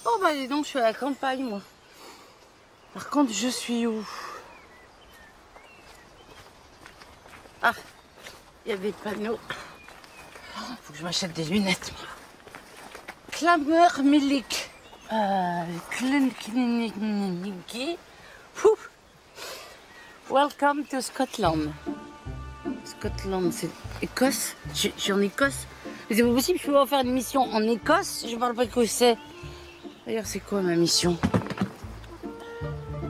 Oh bah dis donc, je suis à la campagne, moi. Par contre, je suis où? Ah, il y a des panneaux. Faut que je m'achète des lunettes, moi. Clameur Milik. Klinikniki. Welcome to Scotland. Scotland, c'est Écosse. Je suis en Écosse. Mais c'est pas possible, je peux pas faire une mission en Écosse. Je parle pas écossais. D'ailleurs, c'est quoi ma mission?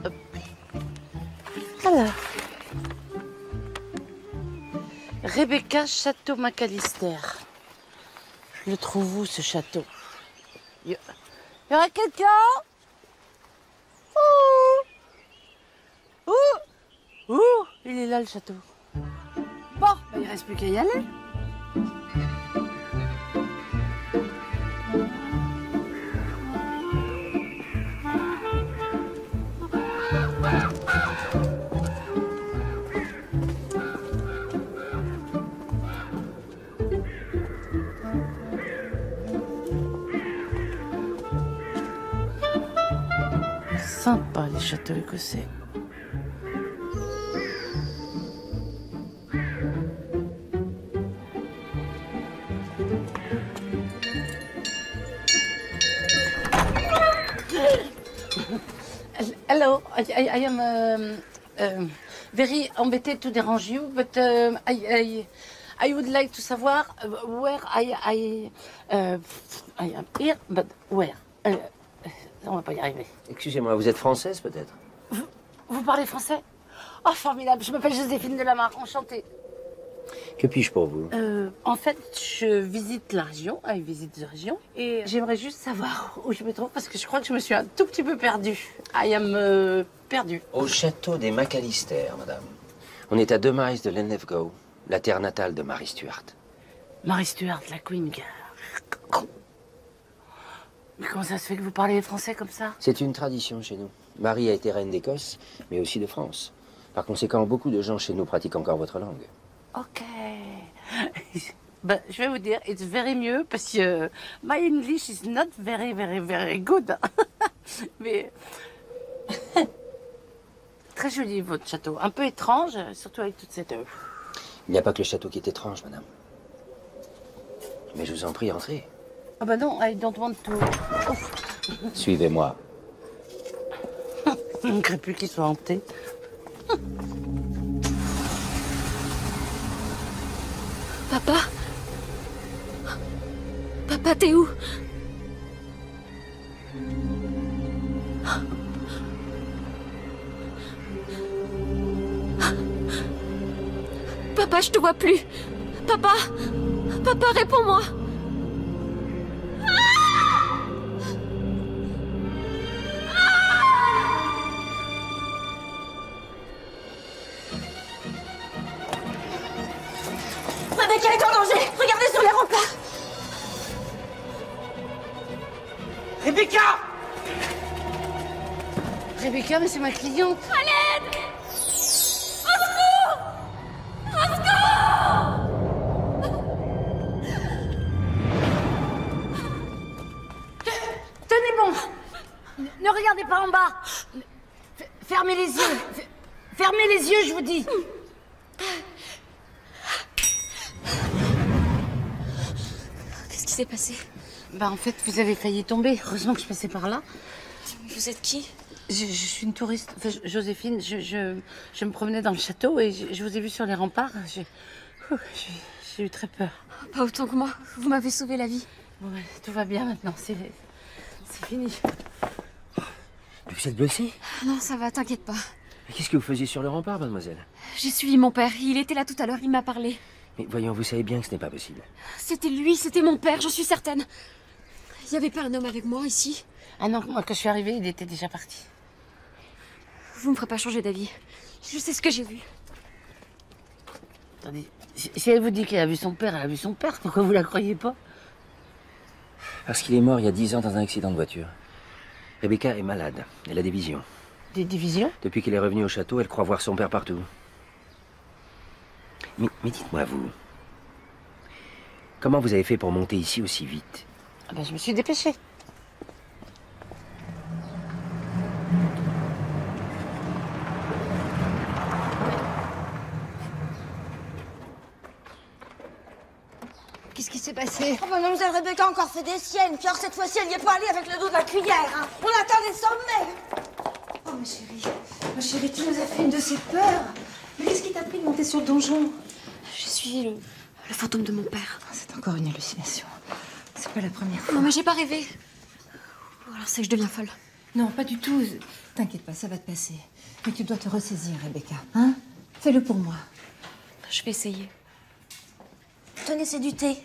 Hop. Alors. Rebecca Château Macalister. Je le trouve où, ce château? Il y aura quelqu'un? Ouh, il est là, le château. Bon, bah, il reste plus qu'à y aller. Sympa, les châteaux écossais. Hello, I am very embêté to dérange you, but I would like to savoir where I am here, but where? On va pas y arriver. Excusez-moi, vous êtes française peut-être? Vous parlez français? Oh, formidable, je m'appelle Joséphine Delamarre, enchantée. Que puis-je pour vous? En fait, je visite la région, I visit the région, et j'aimerais juste savoir où je me trouve, parce que je crois que je me suis un tout petit peu perdue. I am perdue. Au château des Macalister, madame. On est à 2 miles de Linlithgow, la terre natale de Mary Stuart. Mary Stuart, la Queen. Mais comment ça se fait que vous parlez français comme ça? C'est une tradition chez nous. Marie a été reine d'Écosse, mais aussi de France. Par conséquent, beaucoup de gens chez nous pratiquent encore votre langue. Ok. Ben, je vais vous dire, it's very mieux parce que my English is not very, very, very good. Mais très joli votre château, un peu étrange, surtout avec toute cette. Il n'y a pas que le château qui est étrange, madame. Mais je vous en prie, entrez. Ah ben non, I don't want to. Suivez-moi. Je ne crée plus qu'il soit hanté. Papa? Papa, t'es où? Papa, je te vois plus. Papa! Papa, réponds-moi! Rebecca est en danger! Regardez sur les remparts! Rebecca! Rebecca, mais c'est ma cliente. À l'aide! Au secours! Au secours! Tenez bon! Ne regardez pas en bas! Fermez les yeux! Fermez les yeux, je vous dis! Qu'est-ce qui s'est passé? Bah en fait, vous avez failli tomber. Heureusement que je passais par là. Vous êtes qui? Je suis une touriste, enfin, Joséphine. Je me promenais dans le château et je vous ai vu sur les remparts. J'ai eu très peur. Pas autant que moi. Vous m'avez sauvé la vie. Bon, ouais, tout va bien maintenant. C'est fini. Vous êtes blessée? Non, ça va, t'inquiète pas. Mais qu'est-ce que vous faisiez sur le rempart, mademoiselle? J'ai suivi mon père. Il était là tout à l'heure, il m'a parlé. Mais voyons, vous savez bien que ce n'est pas possible. C'était lui, c'était mon père, j'en suis certaine. Il n'y avait pas un homme avec moi ici? Ah non, moi quand je suis arrivée, il était déjà parti. Vous me ferez pas changer d'avis. Je sais ce que j'ai vu. Attendez, si elle vous dit qu'elle a vu son père, elle a vu son père. Pourquoi vous la croyez pas? Parce qu'il est mort il y a 10 ans dans un accident de voiture. Rebecca est malade, elle a des visions. Des divisions? Depuis qu'il est revenu au château, elle croit voir son père partout. Mais dites-moi, vous, comment vous avez fait pour monter ici aussi vite? Ah ben, je me suis dépêchée. été. Oh, mademoiselle Rebecca a encore fait des siennes. Puis alors, cette fois-ci, elle n'y est pas allée avec le dos de la cuillère. Hein. On atteint des sommets. Oh, ma chérie, tu nous as fait une de ces peurs. Mais qu'est-ce qui t'a pris de monter sur le donjon? Je suis le fantôme de mon père. C'est encore une hallucination. C'est pas la première fois. Non, mais j'ai pas rêvé. Ou alors c'est que je deviens folle. Non, pas du tout. T'inquiète pas, ça va te passer. Mais tu dois te ressaisir, Rebecca. Hein? Fais-le pour moi. Je vais essayer. Tenez, c'est du thé.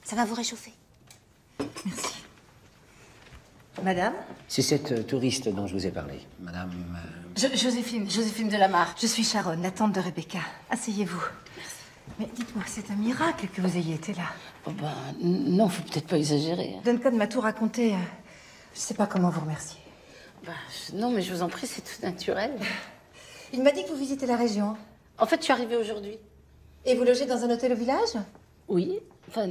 Ça va vous réchauffer. Merci. Madame? C'est cette touriste dont je vous ai parlé. Madame... Joséphine Delamarre. Je suis Sharon, la tante de Rebecca. Asseyez-vous. Mais dites-moi, c'est un miracle que vous ayez été là. Oh ben, non, faut peut-être pas exagérer. Duncan m'a tout raconté. Je sais pas comment vous remercier. Bah, non, mais je vous en prie, c'est tout naturel. Il m'a dit que vous visitez la région. En fait, je suis arrivée aujourd'hui. Et vous logez dans un hôtel au village? Oui. Enfin,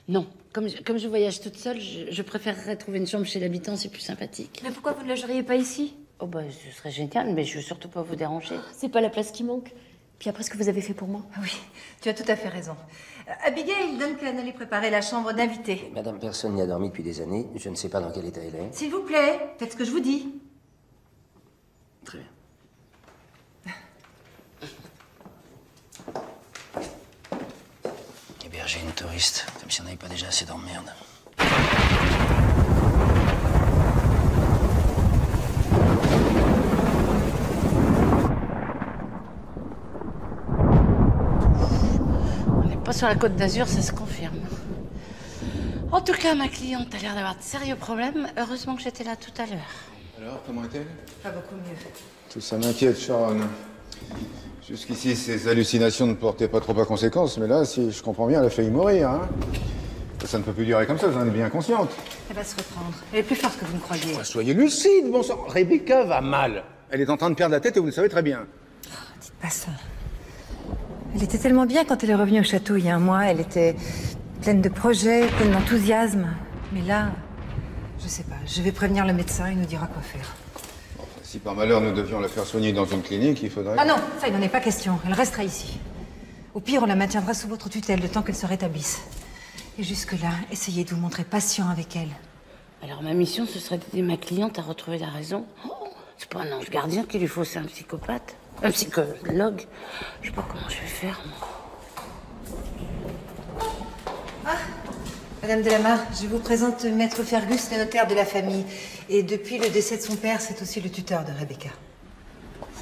non. Comme je voyage toute seule, je préférerais trouver une chambre chez l'habitant, c'est plus sympathique. Mais pourquoi vous ne logeriez pas ici? Oh bah, ce serait génial, mais je veux surtout pas vous déranger. C'est pas la place qui manque. Puis après ce que vous avez fait pour moi. Oui, tu as tout à fait raison. Abigail, Duncan allait préparer la chambre d'invité. Madame, personne n'y a dormi depuis des années. Je ne sais pas dans quel état elle est. S'il vous plaît, faites ce que je vous dis. Très bien. Héberger une touriste, comme si on n'avait pas déjà assez d'emmerdes. On n'est pas sur la Côte d'Azur, ça se confirme. En tout cas, ma cliente a l'air d'avoir de sérieux problèmes. Heureusement que j'étais là tout à l'heure. Alors, comment est-elle? Pas beaucoup mieux. Tout ça m'inquiète, Sharon. Jusqu'ici, ces hallucinations ne portaient pas trop à conséquence, mais là, si je comprends bien, elle a failli mourir, hein. Ça ne peut plus durer comme ça, vous en êtes bien consciente. Elle va se reprendre. Elle est plus forte que vous ne croyez. Soyez lucide, bon sang. Rebecca va mal. Elle est en train de perdre la tête et vous le savez très bien. Dites pas ça. Elle était tellement bien quand elle est revenue au château il y a un mois. Elle était pleine de projets, pleine d'enthousiasme. Mais là, je sais pas. Je vais prévenir le médecin, il nous dira quoi faire. Si par malheur nous devions la faire soigner dans une clinique, il faudrait... Ah non, ça il n'en est pas question. Elle restera ici. Au pire, on la maintiendra sous votre tutelle le temps qu'elle se rétablisse. Et jusque-là, essayez de vous montrer patient avec elle. Alors, ma mission, ce serait d'aider ma cliente à retrouver la raison. Oh, c'est pas un ange gardien qu'il lui faut, c'est un psychopathe. Un psychologue. Je sais pas comment je vais faire, moi. Madame Delamarre, je vous présente Maître Fergus, le notaire de la famille. Et depuis le décès de son père, c'est aussi le tuteur de Rebecca.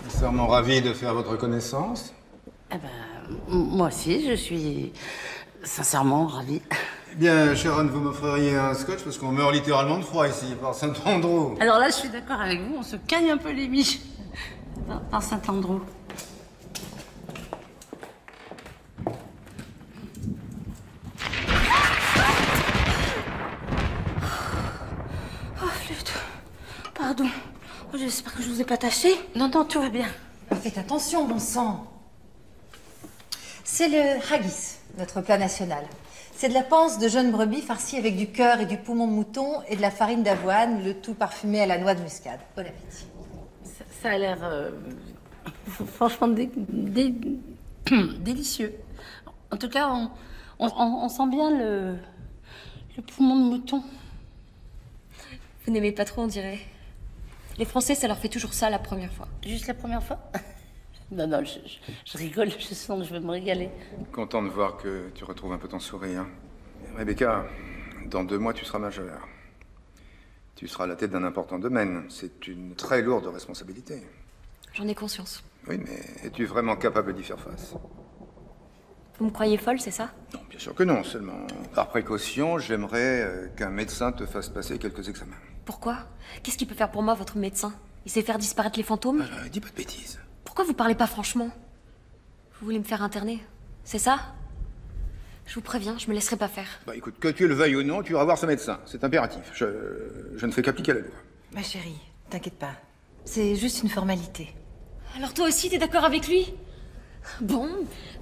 Sincèrement ravi de faire votre connaissance. Eh ben, moi aussi, je suis sincèrement ravie. Eh bien, Sharon, vous m'offririez un scotch parce qu'on meurt littéralement de froid ici, par Saint-Andrew. Alors là, je suis d'accord avec vous, on se caille un peu les miches par Saint-Andrew. Oh, flûte. Pardon. Oh, j'espère que je vous ai pas taché. Non, non, tout va bien. Faites attention, bon sang. C'est le haggis, notre plat national. C'est de la panse de jeunes brebis farcie avec du cœur et du poumon de mouton et de la farine d'avoine, le tout parfumé à la noix de muscade. Bon appétit. Ça a l'air franchement délicieux. En tout cas, on sent bien le poumon de mouton. Vous n'aimez pas trop, on dirait. Les Français, ça leur fait toujours ça la première fois. Juste la première fois? Non, non, je rigole, je sens que je vais me régaler. Content de voir que tu retrouves un peu ton sourire. Rebecca, dans 2 mois, tu seras majeure. Tu seras à la tête d'un important domaine. C'est une très lourde responsabilité. J'en ai conscience. Oui, mais es-tu vraiment capable d'y faire face? Vous me croyez folle, c'est ça? Non, bien sûr que non. Seulement, par précaution, j'aimerais qu'un médecin te fasse passer quelques examens. Pourquoi? Qu'est-ce qu'il peut faire pour moi, votre médecin? Il sait faire disparaître les fantômes? Dis pas de bêtises. Pourquoi vous parlez pas franchement? Vous voulez me faire interner? C'est ça? Je vous préviens, je me laisserai pas faire. Bah écoute, que tu le veuilles ou non, tu iras voir ce médecin. C'est impératif. Je ne fais qu'appliquer la loi. Ma chérie, t'inquiète pas. C'est juste une formalité. Alors toi aussi, t'es d'accord avec lui? Bon,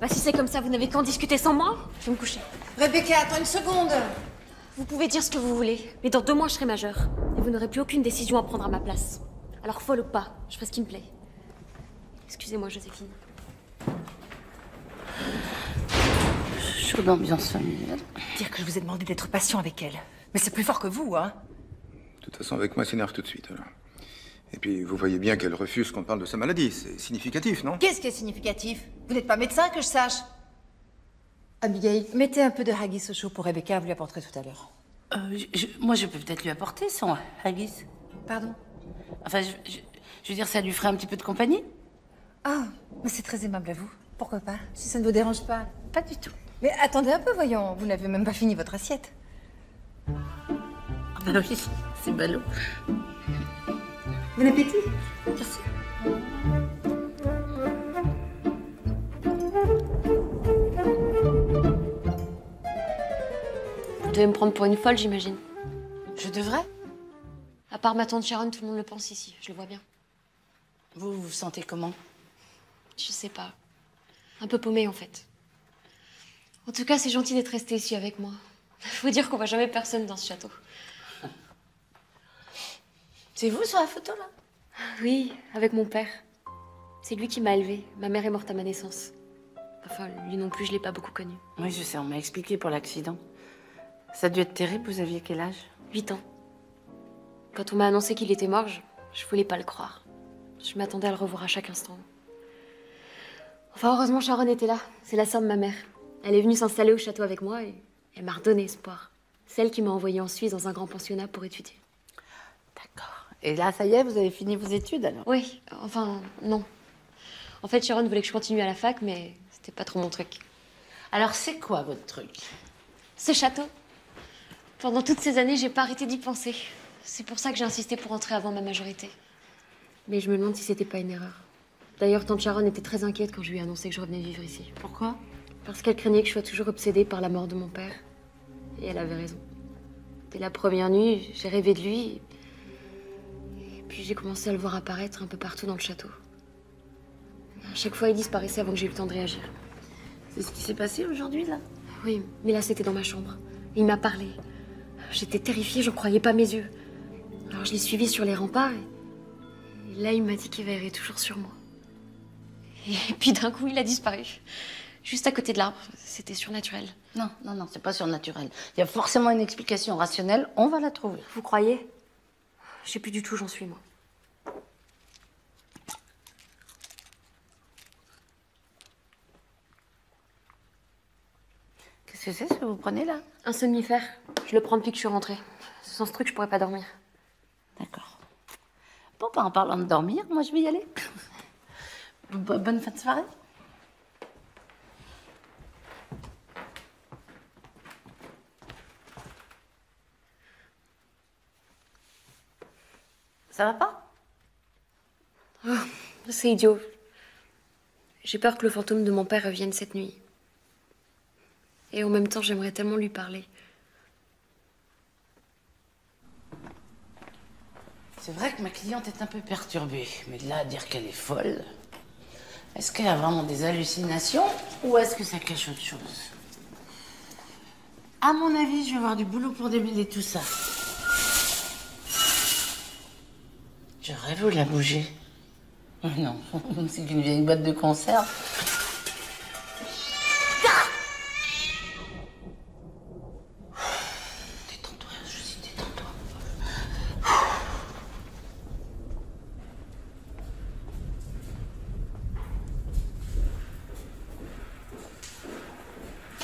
bah si c'est comme ça, vous n'avez qu'à en discuter sans moi. Je vais me coucher. Rebecca, attends une seconde. Vous pouvez dire ce que vous voulez, mais dans 2 mois, je serai majeure. Et vous n'aurez plus aucune décision à prendre à ma place. Alors folle ou pas, je ferai ce qui me plaît. Excusez-moi, Joséphine. Toujours d'ambiance familiale. Dire que je vous ai demandé d'être patient avec elle. Mais c'est plus fort que vous, hein. De toute façon, avec moi, s'énerve tout de suite, alors. Et puis, vous voyez bien qu'elle refuse qu'on parle de sa maladie. C'est significatif, non? Qu'est-ce qui est significatif? Vous n'êtes pas médecin, que je sache. Abigail, mettez un peu de haggis au chaud pour Rebecca, vous lui apporterez tout à l'heure. Moi, je peux peut-être lui apporter son haggis. Pardon? Enfin, je veux dire, ça lui ferait un petit peu de compagnie. Ah, mais c'est très aimable à vous. Pourquoi pas? Si ça ne vous dérange pas. Pas du tout. Mais attendez un peu, voyons. Vous n'avez même pas fini votre assiette. Ah bah oui, c'est ballot. Bon appétit. Merci. Vous devez me prendre pour une folle, j'imagine. Je devrais? À part ma tante Sharon, tout le monde le pense ici, je le vois bien. Vous vous sentez comment? Je sais pas. Un peu paumée, en fait. En tout cas, c'est gentil d'être resté ici avec moi. Faut dire qu'on voit jamais personne dans ce château. C'est vous sur la photo, là? Oui, avec mon père. C'est lui qui m'a élevée. Ma mère est morte à ma naissance. Enfin, lui non plus, je l'ai pas beaucoup connu. Oui, je sais, on m'a expliqué pour l'accident. Ça a dû être terrible, vous aviez quel âge? 8 ans. Quand on m'a annoncé qu'il était mort, je voulais pas le croire. Je m'attendais à le revoir à chaque instant. Enfin, heureusement, Sharon était là. C'est la sœur de ma mère. Elle est venue s'installer au château avec moi et elle m'a redonné espoir. Celle qui m'a envoyée en Suisse dans un grand pensionnat pour étudier. D'accord. Et là, ça y est, vous avez fini vos études, alors? Oui, enfin, non. En fait, Sharon voulait que je continue à la fac, mais c'était pas trop mon truc. Alors, c'est quoi votre truc? Ce château. Pendant toutes ces années, j'ai pas arrêté d'y penser. C'est pour ça que j'ai insisté pour entrer avant ma majorité. Mais je me demande si c'était pas une erreur. D'ailleurs, tante Sharon était très inquiète quand je lui ai annoncé que je revenais vivre ici. Pourquoi? Parce qu'elle craignait que je sois toujours obsédée par la mort de mon père. Et elle avait raison. Dès la première nuit, j'ai rêvé de lui. Et puis j'ai commencé à le voir apparaître un peu partout dans le château. À chaque fois, il disparaissait avant que j'aie eu le temps de réagir. C'est ce qui s'est passé aujourd'hui, là? Oui, mais là, c'était dans ma chambre. Il m'a parlé. J'étais terrifiée, j'en croyais pas mes yeux. Alors je l'ai suivi sur les remparts et là, il m'a dit qu'il veillerait toujours sur moi. Et puis d'un coup, il a disparu. Juste à côté de l'arbre. C'était surnaturel. Non, non, non, c'est pas surnaturel. Il y a forcément une explication rationnelle, on va la trouver. Vous croyez? Je sais plus du tout où j'en suis, moi. Qu'est-ce que c'est ce que vous prenez, là? Un somnifère. Je le prends depuis que je suis rentrée. Sans ce truc, je pourrais pas dormir. D'accord. Bon, bah, en parlant de dormir, moi, je vais y aller. Bonne fin de soirée. Ça va pas? Oh, c'est idiot. J'ai peur que le fantôme de mon père revienne cette nuit. Et en même temps, j'aimerais tellement lui parler. C'est vrai que ma cliente est un peu perturbée, mais de là à dire qu'elle est folle, est-ce qu'elle a vraiment des hallucinations ou est-ce que ça cache autre chose? À mon avis, je vais avoir du boulot pour démêler tout ça. Je rêve ou la bouger? Oh non, c'est qu'une vieille boîte de conserve. Détends-toi, je dis détends-toi.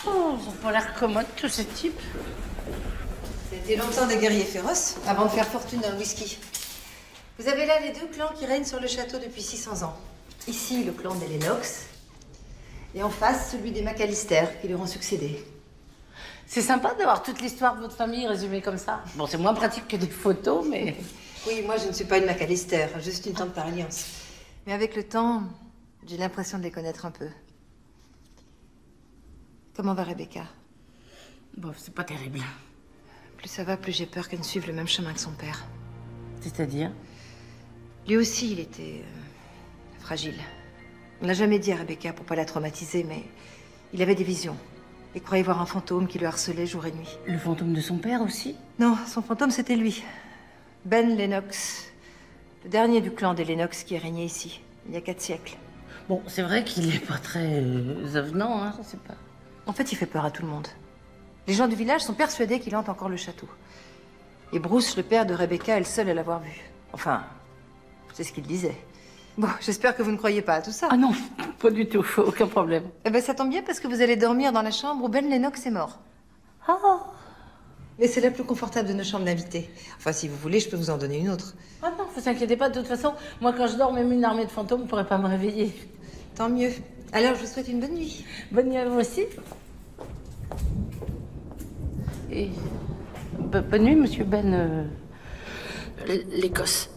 Oh, ils ont pas l'air commodes, tous ces types. C'était longtemps des guerriers féroces avant de faire fortune dans le whisky. Vous avez là les deux clans qui règnent sur le château depuis 600 ans. Ici, le clan des Lennox. Et en face, celui des McAllister qui leur ont succédé. C'est sympa d'avoir toute l'histoire de votre famille résumée comme ça. Bon, c'est moins pratique que des photos, mais... Oui, moi je ne suis pas une McAllister, juste une tante par alliance. Mais avec le temps, j'ai l'impression de les connaître un peu. Comment va Rebecca? Bon, c'est pas terrible. Plus ça va, plus j'ai peur qu'elle ne suive le même chemin que son père. C'est-à-dire? Lui aussi, il était fragile. On l'a jamais dit à Rebecca pour pas la traumatiser, mais il avait des visions. Il croyait voir un fantôme qui le harcelait jour et nuit. Le fantôme de son père aussi? Non, son fantôme, c'était lui. Ben Lennox. Le dernier du clan des Lennox qui a régné ici, il y a 4 siècles. Bon, c'est vrai qu'il est pas très avenant, hein, je sais pas. En fait, il fait peur à tout le monde. Les gens du village sont persuadés qu'il hante encore le château. Et Bruce, le père de Rebecca, est le seul à l'avoir vu. Enfin, c'est ce qu'il disait. Bon, j'espère que vous ne croyez pas à tout ça. Ah non, pas du tout, aucun problème. Eh ben, ça tombe bien parce que vous allez dormir dans la chambre où Ben Lennox est mort. Ah. Mais c'est la plus confortable de nos chambres d'invités. Enfin, si vous voulez, je peux vous en donner une autre. Ah non, vous inquiétez pas, de toute façon, moi quand je dors, même une armée de fantômes ne pourrait pas me réveiller. Tant mieux. Alors, je vous souhaite une bonne nuit. Bonne nuit à vous aussi. Et bonne nuit, monsieur Ben. L'Écosse.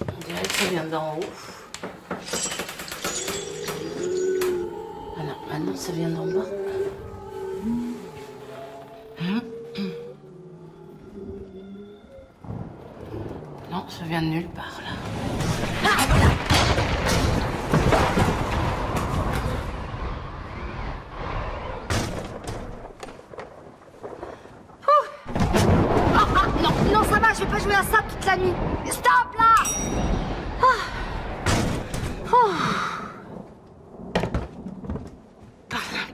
On dirait que ça vient d'en haut. Ah non, ça vient d'en bas. Non, ça vient de nulle part, là. Non, ça va, je vais pas jouer à ça toute la nuit. Stop, là!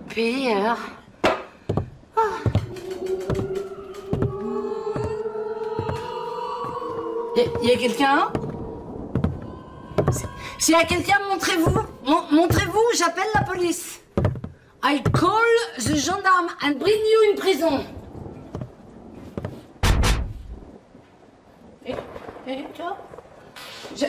Pire. Y a quelqu'un? S'il y a quelqu'un, montrez-vous. Montrez-vous, j'appelle la police. I call the gendarme and bring you in prison. Et toi? Oui?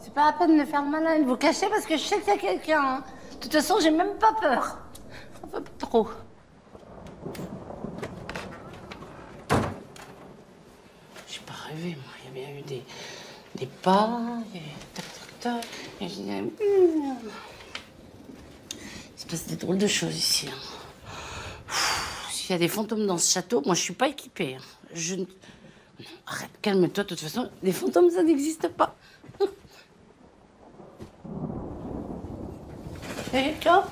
C'est pas la peine de faire le malin et de vous cacher parce que je sais qu'il y a quelqu'un. Hein. De toute façon, j'ai même pas peur. Enfin, pas trop. J'ai pas rêvé, moi. Il y a bien eu des pas, et tac, tac, tac. Et je disais, il se passe des drôles de choses ici. Hein. S'il y a des fantômes dans ce château, moi, je suis pas équipée. Hein. Je ne... Non, arrête, calme-toi. De toute façon, les fantômes, ça n'existe pas. Et toi?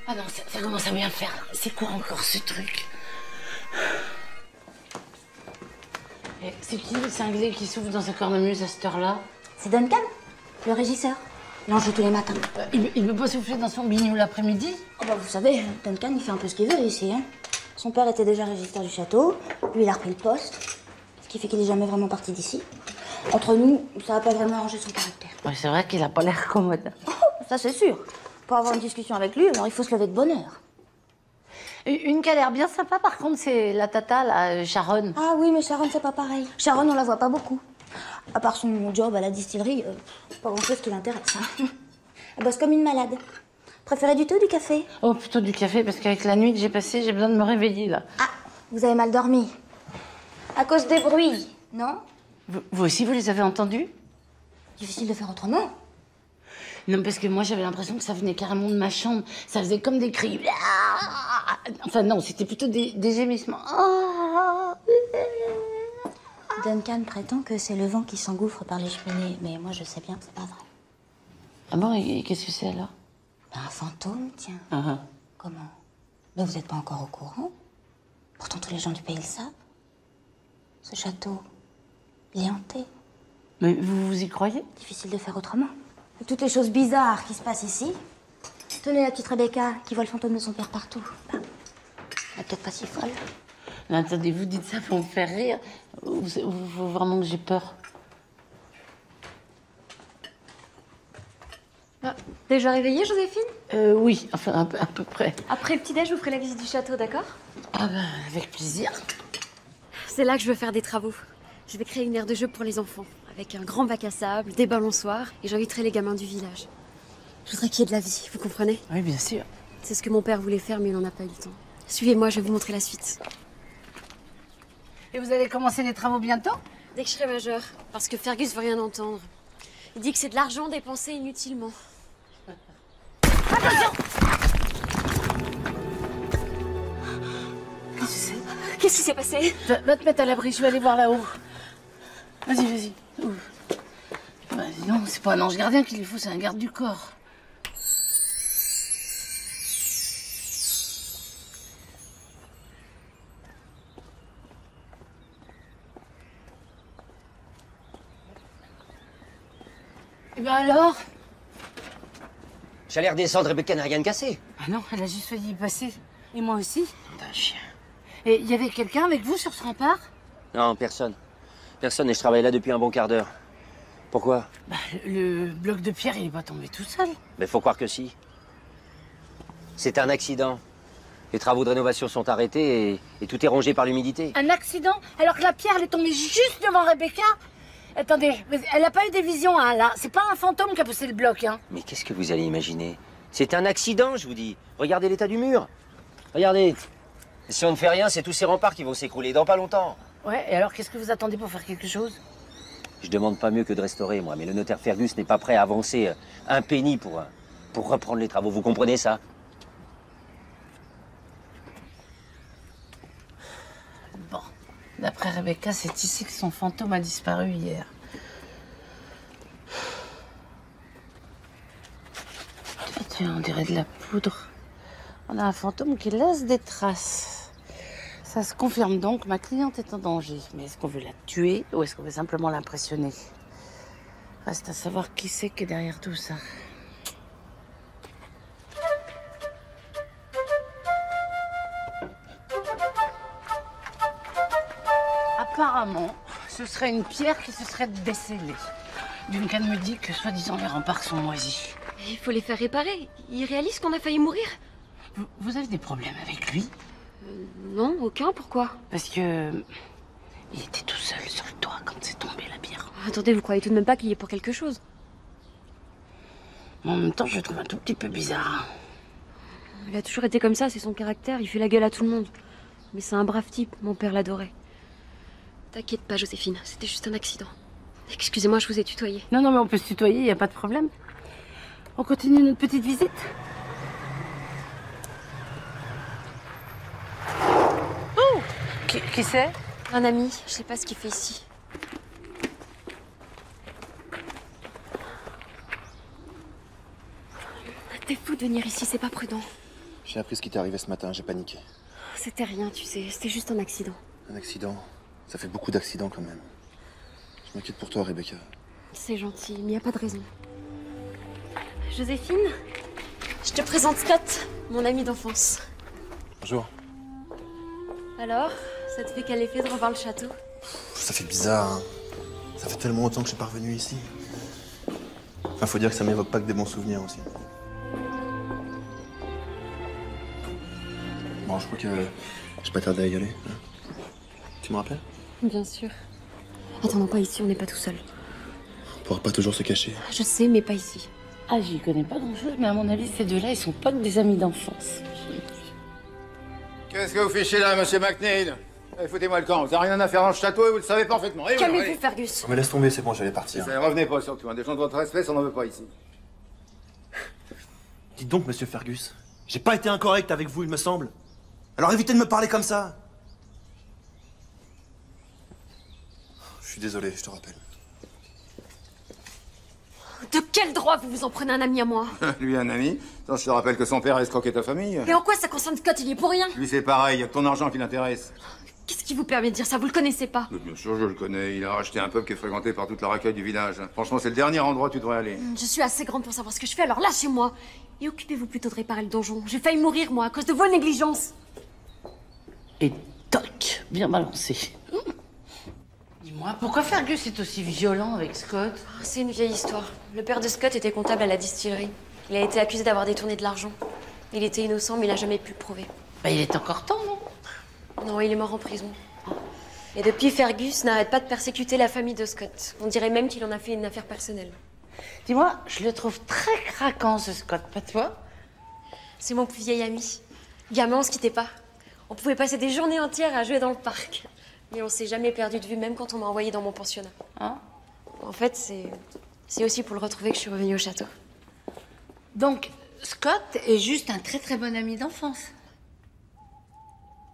Ah non, ça commence à bien faire. C'est quoi encore ce truc? C'est qui le cinglé qui souffle dans sa cornemuse à cette heure-là? C'est Duncan, le régisseur. Il en joue tous les matins. Il peut pas souffler dans son bignou l'après-midi? Oh bah vous savez, Duncan, il fait un peu ce qu'il veut ici. Hein. Son père était déjà régisseur du château. Lui, il a repris le poste. Ce qui fait qu'il est jamais vraiment parti d'ici. Entre nous, ça n'a pas vraiment arrangé son caractère. Ouais, c'est vrai qu'il a pas l'air commode. Oh, ça c'est sûr. Pour avoir une discussion avec lui, alors il faut se lever de bonne heure. Une qui a l'air bien sympa, par contre, c'est la tata, la Sharon. Ah oui, mais Sharon, c'est pas pareil. Sharon, on la voit pas beaucoup. À part son job à la distillerie, pas grand-chose qui l'intéresse. Hein. Elle bosse comme une malade. Préférez du thé ou du café? Oh, plutôt du café, parce qu'avec la nuit que j'ai passée, j'ai besoin de me réveiller, là. Ah, vous avez mal dormi. À cause des bruits, non? Vous aussi, vous les avez entendus? Difficile de faire autrement. Non, parce que moi, j'avais l'impression que ça venait carrément de ma chambre. Ça faisait comme des cris. Enfin, non, c'était plutôt des gémissements. Duncan prétend que c'est le vent qui s'engouffre par les cheminées, mais moi, je sais bien que c'est pas vrai. Ah bon, et qu'est-ce que c'est, alors? Un fantôme, tiens. Ah. Comment? Mais vous n'êtes pas encore au courant? Pourtant, tous les gens du pays le savent. Ce château, il est hanté. Mais vous y croyez? Difficile de faire autrement. Et toutes les choses bizarres qui se passent ici. Tenez la petite Rebecca qui voit le fantôme de son père partout. Bah, elle n'est peut-être pas si folle. Non, attendez, vous dites ça pour me faire rire. Ou faut vraiment que j'ai peur? Ah, déjà réveillée, Joséphine? Oui, enfin, à peu près. Après le petit-déj, je vous ferai la visite du château, d'accord? Ah ben, avec plaisir. C'est là que je veux faire des travaux. Je vais créer une aire de jeu pour les enfants, avec un grand bac à sable, des balançoires, et j'inviterai les gamins du village. Je voudrais qu'il y ait de la vie, vous comprenez? Oui, bien sûr. C'est ce que mon père voulait faire, mais il n'en a pas eu le temps. Suivez-moi, je vais vous montrer la suite. Et vous allez commencer les travaux bientôt? Dès que je serai majeure, parce que Fergus veut rien entendre. Il dit que c'est de l'argent dépensé inutilement. Attention! Qu'est-ce que c'est? Qu'est-ce qui s'est passé? Va te mettre à l'abri, je vais aller voir là-haut. Vas-y, vas-y. Ouvre. Bah, dis donc, c'est pas un ange gardien qu'il lui faut, c'est un garde du corps. Et ben alors? J'allais redescendre, Rebecca n'a rien cassé. Ah non, elle a juste failli y passer. Et moi aussi. D'un chien. Et il y avait quelqu'un avec vous sur ce rempart? Non, personne. Personne, et je travaille là depuis un bon quart d'heure. Pourquoi? Bah, le bloc de pierre, il est pas tombé tout seul. Mais faut croire que si. C'est un accident. Les travaux de rénovation sont arrêtés et tout est rongé par l'humidité. Un accident? Alors que la pierre, elle est tombée juste devant Rebecca? Attendez, elle n'a pas eu des visions, hein, là. C'est pas un fantôme qui a poussé le bloc, hein. Mais qu'est-ce que vous allez imaginer? C'est un accident, je vous dis. Regardez l'état du mur. Regardez. Et si on ne fait rien, c'est tous ces remparts qui vont s'écrouler dans pas longtemps. Ouais, et alors qu'est-ce que vous attendez pour faire quelque chose? Je demande pas mieux que de restaurer, moi, mais le notaire Fergus n'est pas prêt à avancer un penny pour reprendre les travaux. Vous comprenez ça? Bon, d'après Rebecca, c'est ici que son fantôme a disparu hier. Tiens, on dirait de la poudre. On a un fantôme qui laisse des traces. Ça se confirme donc, ma cliente est en danger. Mais est-ce qu'on veut la tuer ou est-ce qu'on veut simplement l'impressionner? Reste à savoir qui c'est qui est derrière tout ça. Apparemment, ce serait une pierre qui se serait décellée. Duncan me dit que soi-disant les remparts sont moisis. Il faut les faire réparer. Il réalise qu'on a failli mourir? Vous avez des problèmes avec lui? Non, aucun. Pourquoi? Parce que... il était tout seul sur le toit quand c'est tombé la pierre. Attendez, vous croyez tout de même pas qu'il y est pour quelque chose? En même temps, je le trouve un tout petit peu bizarre. Il a toujours été comme ça, c'est son caractère. Il fait la gueule à tout le monde. Mais c'est un brave type, mon père l'adorait. T'inquiète pas, Joséphine, c'était juste un accident. Excusez-moi, je vous ai tutoyé. Non, non, mais on peut se tutoyer, y a pas de problème. On continue notre petite visite? Oh! Qui c'est? Un ami, je sais pas ce qu'il fait ici. T'es fou de venir ici, c'est pas prudent. J'ai appris ce qui t'est arrivé ce matin, j'ai paniqué. C'était rien, tu sais, c'était juste un accident. Un accident? Ça fait beaucoup d'accidents quand même. Je m'inquiète pour toi, Rebecca. C'est gentil, mais y a pas de raison. Joséphine, je te présente Scott, mon ami d'enfance. Bonjour. Alors, ça te fait quel effet de revoir le château? Ça fait bizarre, hein. Ça fait tellement longtemps que je suis pas revenu ici. Enfin, faut dire que ça m'évoque pas que des bons souvenirs aussi. Bon, je crois que j'ai pas tardé à y aller. Hein. Tu me rappelles? Bien sûr. Attends, non, pas ici, on n'est pas tout seul. On pourra pas toujours se cacher. Je sais, mais pas ici. Ah, j'y connais pas grand-chose, mais à mon avis, ces deux-là, ils sont pas que des amis d'enfance. Qu'est-ce que vous fichez là, monsieur McNeil? Allez, foutez-moi le camp. Vous n'avez rien à faire dans le château et vous le savez parfaitement. Et Calmez-vous, Fergus. Mais laisse tomber, c'est bon, j'allais partir. Revenez pas surtout. Hein. Des gens de votre espèce, on n'en veut pas ici. Dites donc, monsieur Fergus, j'ai pas été incorrect avec vous, il me semble. Alors évitez de me parler comme ça. Je suis désolé, je te rappelle. De quel droit vous vous en prenez un ami à moi? Lui, un ami. Attends, je te rappelle que son père a escroqué ta famille. Et en quoi ça concerne Scott? Il y est pour rien. Lui, c'est pareil. Il y a que ton argent qui l'intéresse. Qu'est-ce qui vous permet de dire ça? Vous le connaissez pas? Mais bien sûr, je le connais. Il a racheté un peuple qui est fréquenté par toute la racaille du village. Franchement, c'est le dernier endroit où tu devrais aller. Je suis assez grande pour savoir ce que je fais, alors lâchez-moi. Et occupez-vous plutôt de réparer le donjon. J'ai failli mourir, moi, à cause de vos négligences. Et toc, bien balancé. Dis-moi, pourquoi Fergus est aussi violent avec Scott? C'est une vieille histoire. Le père de Scott était comptable à la distillerie. Il a été accusé d'avoir détourné de l'argent. Il était innocent, mais il n'a jamais pu le prouver. Bah, il est encore temps, non? Non, il est mort en prison. Et depuis, Fergus n'arrête pas de persécuter la famille de Scott. On dirait même qu'il en a fait une affaire personnelle. Dis-moi, je le trouve très craquant, ce Scott, pas toi? C'est mon plus vieil ami. Gamin, on se quittait pas. On pouvait passer des journées entières à jouer dans le parc. Mais on s'est jamais perdu de vue, même quand on m'a envoyé dans mon pensionnat. Hein? En fait, c'est aussi pour le retrouver que je suis revenue au château. Donc, Scott est juste un très très bon ami d'enfance.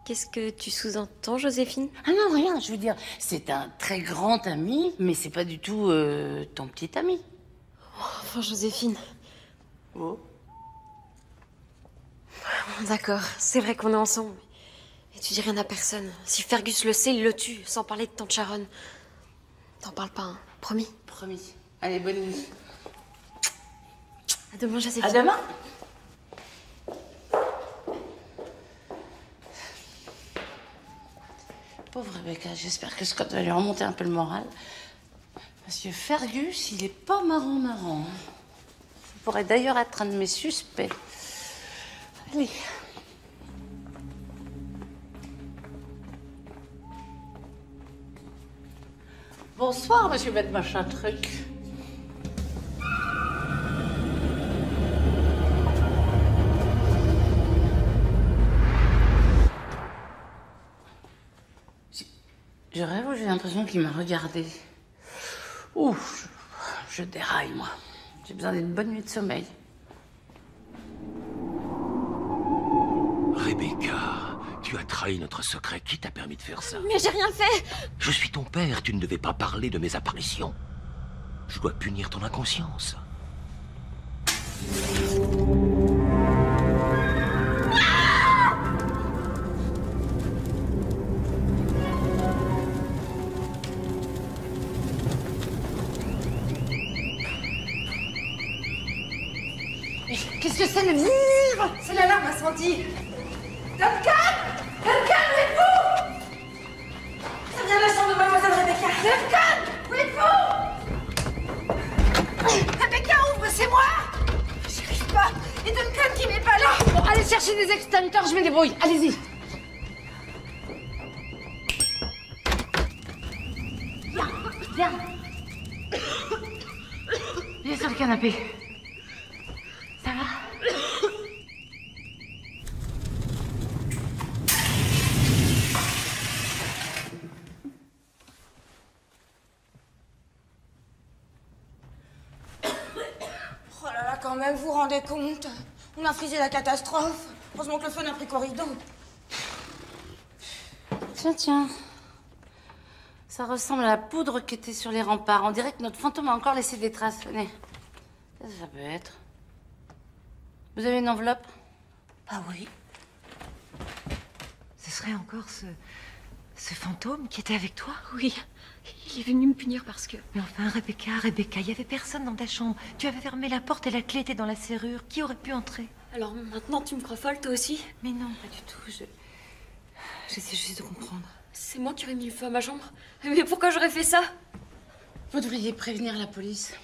Qu'est-ce que tu sous-entends, Joséphine? Ah non, rien, je veux dire, c'est un très grand ami, mais c'est pas du tout ton petit ami. Enfin, Joséphine. Oh. D'accord, c'est vrai qu'on est ensemble. Et tu dis rien à personne. Si Fergus le sait, il le tue, sans parler de tante Sharon. T'en parles pas, hein? Promis? Promis. Allez, bonne nuit. À demain, Joséphine. À demain. Pauvre Rebecca, j'espère que Scott va lui remonter un peu le moral. Parce que Fergus, il est pas marrant. Ça pourrait d'ailleurs être un de mes suspects. Allez. Bonsoir, monsieur Bête Machin Truc. Je rêve ou j'ai l'impression qu'il m'a regardé. Ouf, je déraille, moi. J'ai besoin d'une bonne nuit de sommeil. Rebecca, tu as trahi notre secret. Qui t'a permis de faire ça? Mais j'ai rien fait! Je suis ton père, tu ne devais pas parler de mes apparitions. Je dois punir ton inconscience. Qu'est-ce que c'est le livre? C'est l'alarme incendie. Duncan! Duncan, où êtes-vous? Ça vient de la chambre de mademoiselle Rebecca. Duncan! Où êtes-vous? Rebecca, ouvre, c'est moi! J'y arrive pas. Et Duncan qui n'est pas là. Bon, allez chercher des extincteurs, je me débrouille. Allez-y. Viens, viens. Viens sur le canapé. Ça va? Oh là là, quand même, vous vous rendez compte? On a frisé la catastrophe. Heureusement que le feu n'a pris qu'au rideau. Tiens, tiens. Ça ressemble à la poudre qui était sur les remparts. On dirait que notre fantôme a encore laissé des traces. Venez. Ça peut être. Vous avez une enveloppe? Ah oui. Ce serait encore ce fantôme qui était avec toi? Oui, il est venu me punir parce que... Mais enfin, Rebecca, il y avait personne dans ta chambre. Tu avais fermé la porte et la clé était dans la serrure. Qui aurait pu entrer? Alors maintenant, tu me crois folle, toi aussi? Mais non, pas du tout. J'essaie juste de comprendre. C'est moi qui aurais mis le feu à ma chambre? Mais pourquoi j'aurais fait ça? Vous devriez prévenir la police.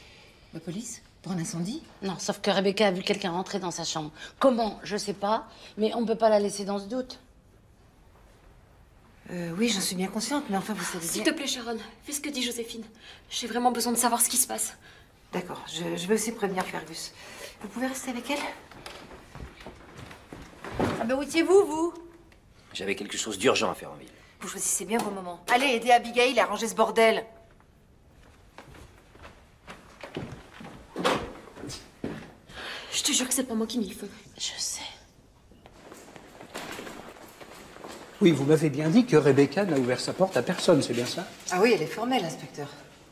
La police? Pour un incendie? Non, sauf que Rebecca a vu quelqu'un rentrer dans sa chambre. Comment? Je sais pas, mais on peut pas la laisser dans ce doute. Oui, j'en suis bien consciente, mais enfin, vous savez S'il bien... te plaît, Sharon, fais ce que dit Joséphine. J'ai vraiment besoin de savoir ce qui se passe. D'accord, je vais aussi prévenir Fergus. Vous pouvez rester avec elle? Ah ben où étiez-vous, vous? J'avais quelque chose d'urgent à faire en ville. Vous choisissez bien vos moments. Allez, aidez Abigail à ranger ce bordel. Je te jure que c'est pas moi qui ai mis le feu. Je sais. Oui, vous m'avez bien dit que Rebecca n'a ouvert sa porte à personne, c'est bien ça? Ah oui, elle est formelle, inspecteur.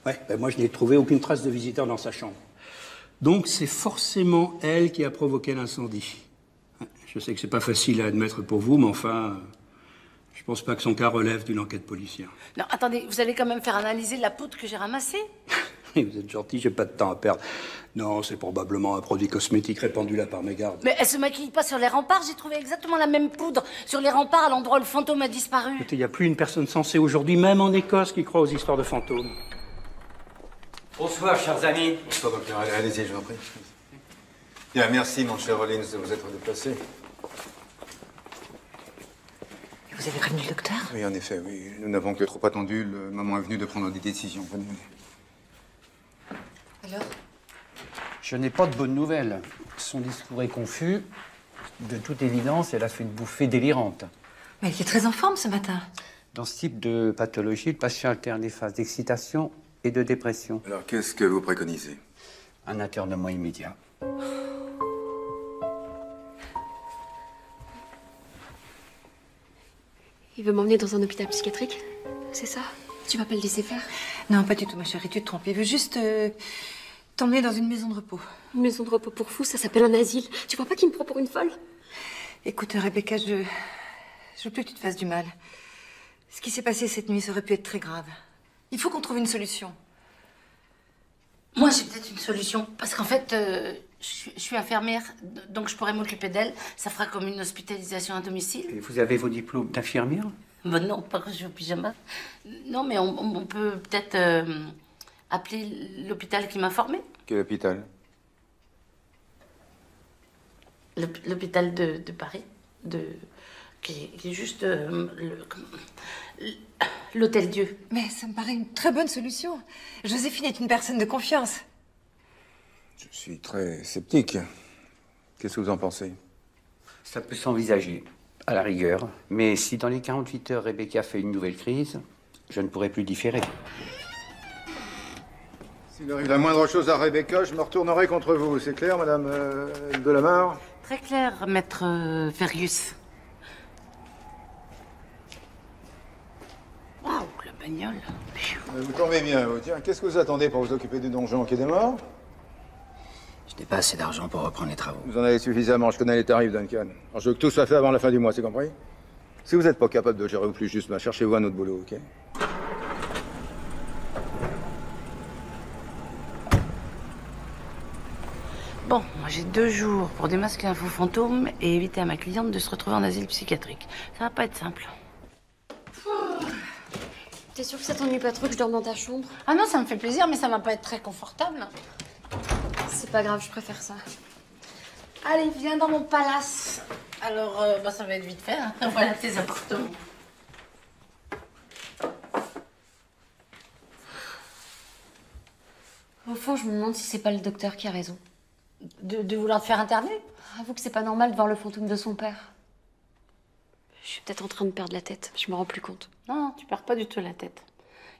Ouais, ben moi je n'ai trouvé aucune trace de visiteur dans sa chambre. Donc c'est forcément elle qui a provoqué l'incendie. Je sais que c'est pas facile à admettre pour vous, mais enfin, je pense pas que son cas relève d'une enquête policière. Non, attendez, vous allez quand même faire analyser la poudre que j'ai ramassée? Vous êtes gentil, j'ai pas de temps à perdre. Non, c'est probablement un produit cosmétique répandu là par mes gardes. Mais elle se maquille pas sur les remparts, j'ai trouvé exactement la même poudre sur les remparts à l'endroit où le fantôme a disparu. Écoutez, il n'y a plus une personne sensée aujourd'hui, même en Écosse, qui croit aux histoires de fantômes. Bonsoir, chers amis. Bonsoir, docteur. Allez-y, je vous en prie. Bien, merci, mon cher Rollins, de vous être déplacé. Vous avez prévenu le docteur? Oui, en effet, oui. Nous n'avons que trop attendu. Le moment est venu de prendre des décisions. Venez. Alors? Je n'ai pas de bonnes nouvelles. Son discours est confus. De toute évidence, elle a fait une bouffée délirante. Mais elle était très en forme ce matin. Dans ce type de pathologie, le patient alterne des phases d'excitation et de dépression. Alors, qu'est-ce que vous préconisez? Un internement immédiat. Il veut m'emmener dans un hôpital psychiatrique? C'est ça? Tu vas pas le laisser faire? Non, pas du tout, ma chérie, tu te trompes. Il veut juste t'emmener dans une maison de repos. Une maison de repos pour fous, ça s'appelle un asile. Tu vois pas qu'il me prend pour une folle? Écoute, Rebecca, je veux plus que tu te fasses du mal. Ce qui s'est passé cette nuit, ça aurait pu être très grave. Il faut qu'on trouve une solution. Moi, j'ai peut-être une solution. Parce qu'en fait, je suis infirmière, donc je pourrais m'occuper d'elle. Ça fera comme une hospitalisation à domicile. Et vous avez vos diplômes d'infirmière? Ben non, pas quand je suis au pyjama. Non, mais on peut peut-être appeler l'hôpital qui m'a formée. Quel hôpital? L'hôpital de Paris, qui est juste l'Hôtel Dieu. Mais ça me paraît une très bonne solution. Joséphine est une personne de confiance. Je suis très sceptique. Qu'est-ce que vous en pensez? Ça peut s'envisager, à la rigueur. Mais si dans les 48 heures, Rebecca fait une nouvelle crise, je ne pourrai plus différer. S'il arrive la moindre chose à Rebecca, je me retournerai contre vous. C'est clair, madame Delamarre? Très clair, maître Fergus. Waouh, la bagnole. Vous tombez bien, vous. Tiens, qu'est-ce que vous attendez pour vous occuper du donjon qui est des morts? Je n'ai pas assez d'argent pour reprendre les travaux. Vous en avez suffisamment, je connais les tarifs, Duncan. Alors, je veux que tout soit fait avant la fin du mois, c'est compris? Si vous n'êtes pas capable de gérer au plus juste, cherchez-vous un autre boulot, ok? Bon, moi j'ai 2 jours pour démasquer un faux fantôme et éviter à ma cliente de se retrouver en asile psychiatrique. Ça va pas être simple. T'es sûre que ça t'ennuie pas trop que je dorme dans ta chambre? Ah non, ça me fait plaisir, mais ça va pas être très confortable. C'est pas grave, je préfère ça. Allez, viens dans mon palace. Alors, ça va être vite fait. Hein. Voilà tes appartements. Au fond, je me demande si c'est pas le docteur qui a raison. De vouloir te faire interner? Avoue que c'est pas normal de voir le fantôme de son père. Je suis peut-être en train de perdre la tête, je me rends plus compte. Non, tu perds pas du tout la tête.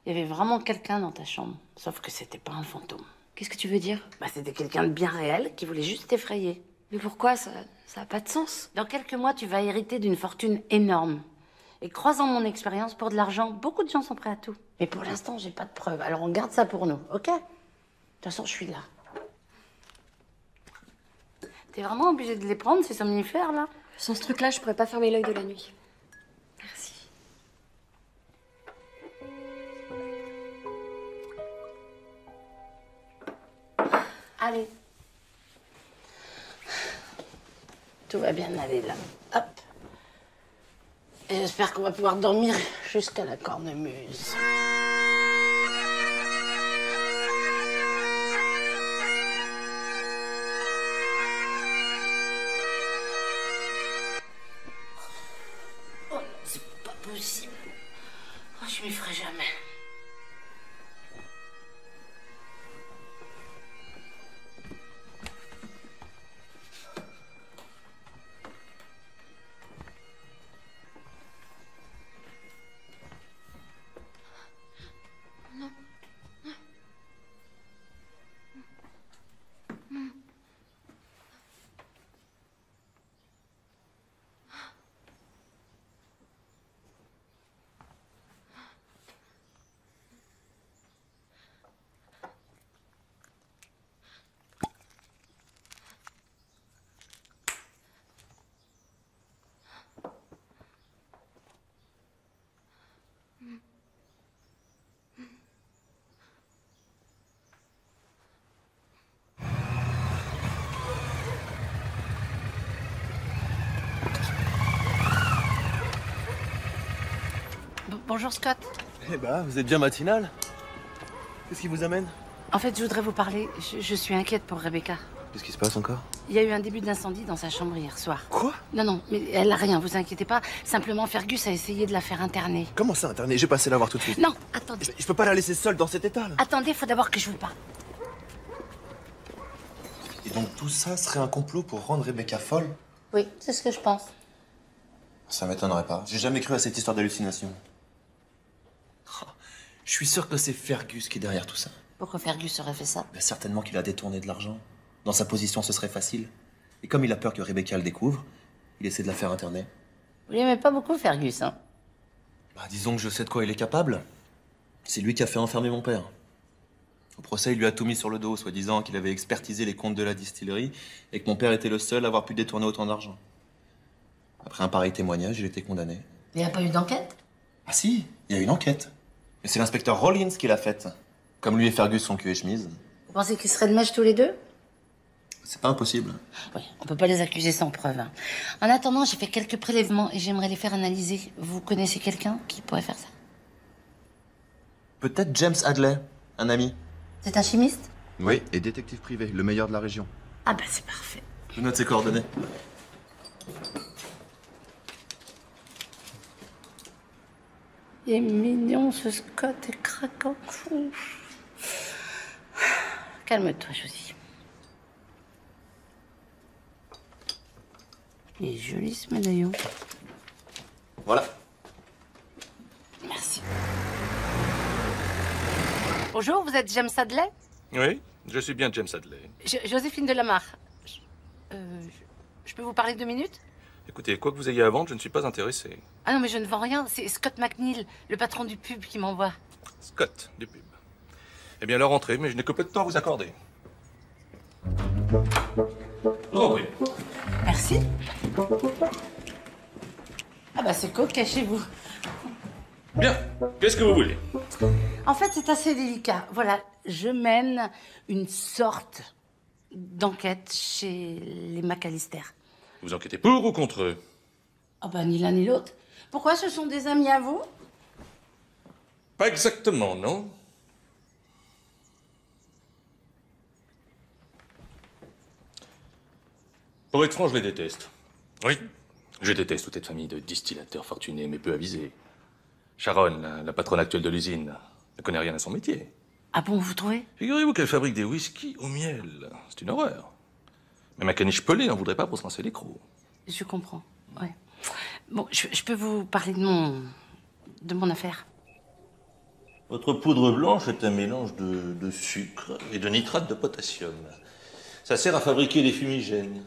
Il y avait vraiment quelqu'un dans ta chambre, sauf que c'était pas un fantôme. Qu'est-ce que tu veux dire? Bah, c'était quelqu'un de bien réel qui voulait juste t'effrayer. Mais pourquoi? Ça a pas de sens. Dans quelques mois, tu vas hériter d'une fortune énorme. Et croisant mon expérience, pour de l'argent, beaucoup de gens sont prêts à tout. Mais pour l'instant, j'ai pas de preuves. Alors on garde ça pour nous, ok? De toute façon, je suis là. T'es vraiment obligé de les prendre, ces somnifères, là? Sans ce truc-là, je pourrais pas fermer l'œil de la nuit. Merci. Allez. Tout va bien aller, là. Hop. Et j'espère qu'on va pouvoir dormir jusqu'à la cornemuse. Oh non, c'est pas possible. Oh, je m'y ferai jamais. Bonjour Scott. Eh ben, vous êtes bien matinal. Qu'est-ce qui vous amène? En fait, je voudrais vous parler. Je suis inquiète pour Rebecca. Qu'est-ce qui se passe encore? Il y a eu un début d'incendie dans sa chambre hier soir. Quoi? Non, mais elle a rien, vous inquiétez pas. Simplement, Fergus a essayé de la faire interner. Comment ça, interné? J'ai passé la voir tout de suite. Non, attendez. Je peux pas la laisser seule dans cet état, là. Attendez, faut d'abord que je vous parle. Et donc tout ça serait un complot pour rendre Rebecca folle? Oui, c'est ce que je pense. Ça m'étonnerait pas. J'ai jamais cru à cette histoire d'hallucination. Oh, je suis sûr que c'est Fergus qui est derrière tout ça. Pourquoi Fergus aurait fait ça? Ben, certainement qu'il a détourné de l'argent. Dans sa position, ce serait facile. Et comme il a peur que Rebecca le découvre, il essaie de la faire interner. Vous l'aimez pas beaucoup, Fergus, hein? Bah, disons que je sais de quoi il est capable. C'est lui qui a fait enfermer mon père. Au procès, il lui a tout mis sur le dos, soi-disant qu'il avait expertisé les comptes de la distillerie et que mon père était le seul à avoir pu détourner autant d'argent. Après un pareil témoignage, il était condamné. Il n'y a pas eu d'enquête? Ah si, il y a eu une enquête. Mais c'est l'inspecteur Rollins qui l'a faite. Comme lui et Fergus sont cul et chemise. Vous pensez qu'ils seraient de mèche tous les deux? C'est pas impossible. Oui, on peut pas les accuser sans preuve. Hein. En attendant, j'ai fait quelques prélèvements et j'aimerais les faire analyser. Vous connaissez quelqu'un qui pourrait faire ça? Peut-être James Hadley, un ami. C'est un chimiste? Oui, et détective privé, le meilleur de la région. Ah bah c'est parfait. Je note ses coordonnées. Il est mignon ce Scott et craquant. Calme-toi, Josie. Il est joli ce médaillon. Voilà. Merci. Bonjour, vous êtes James Hadley? Oui, je suis bien James Hadley. Joséphine Delamarre. Je peux vous parler 2 minutes? Écoutez, quoi que vous ayez à vendre, je ne suis pas intéressé. Ah non, mais je ne vends rien. C'est Scott McNeil, le patron du pub, qui m'envoie. Scott, du pub. Eh bien, leur entrée, mais je n'ai que peu de temps à vous accorder. Oh oui. Merci. Ah bah c'est coquet chez vous. Bien, qu'est-ce que vous voulez? En fait, c'est assez délicat. Voilà, je mène une sorte d'enquête chez les McAllister. Vous enquêtez pour ou contre eux? Ah bah ni l'un ni l'autre. Pourquoi, ce sont des amis à vous? Pas exactement, non. Pour être franc, je les déteste. Oui, je déteste toute cette famille de distillateurs fortunés mais peu avisés. Sharon, la patronne actuelle de l'usine, ne connaît rien à son métier. Ah bon, vous trouvez? Figurez-vous qu'elle fabrique des whisky au miel. C'est une horreur. Même un caniche pelé n'en voudrait pas pour se lancer les crocs. Je comprends, ouais. Bon, je peux vous parler de mon affaire? Votre poudre blanche est un mélange de sucre et de nitrate de potassium. Ça sert à fabriquer des fumigènes.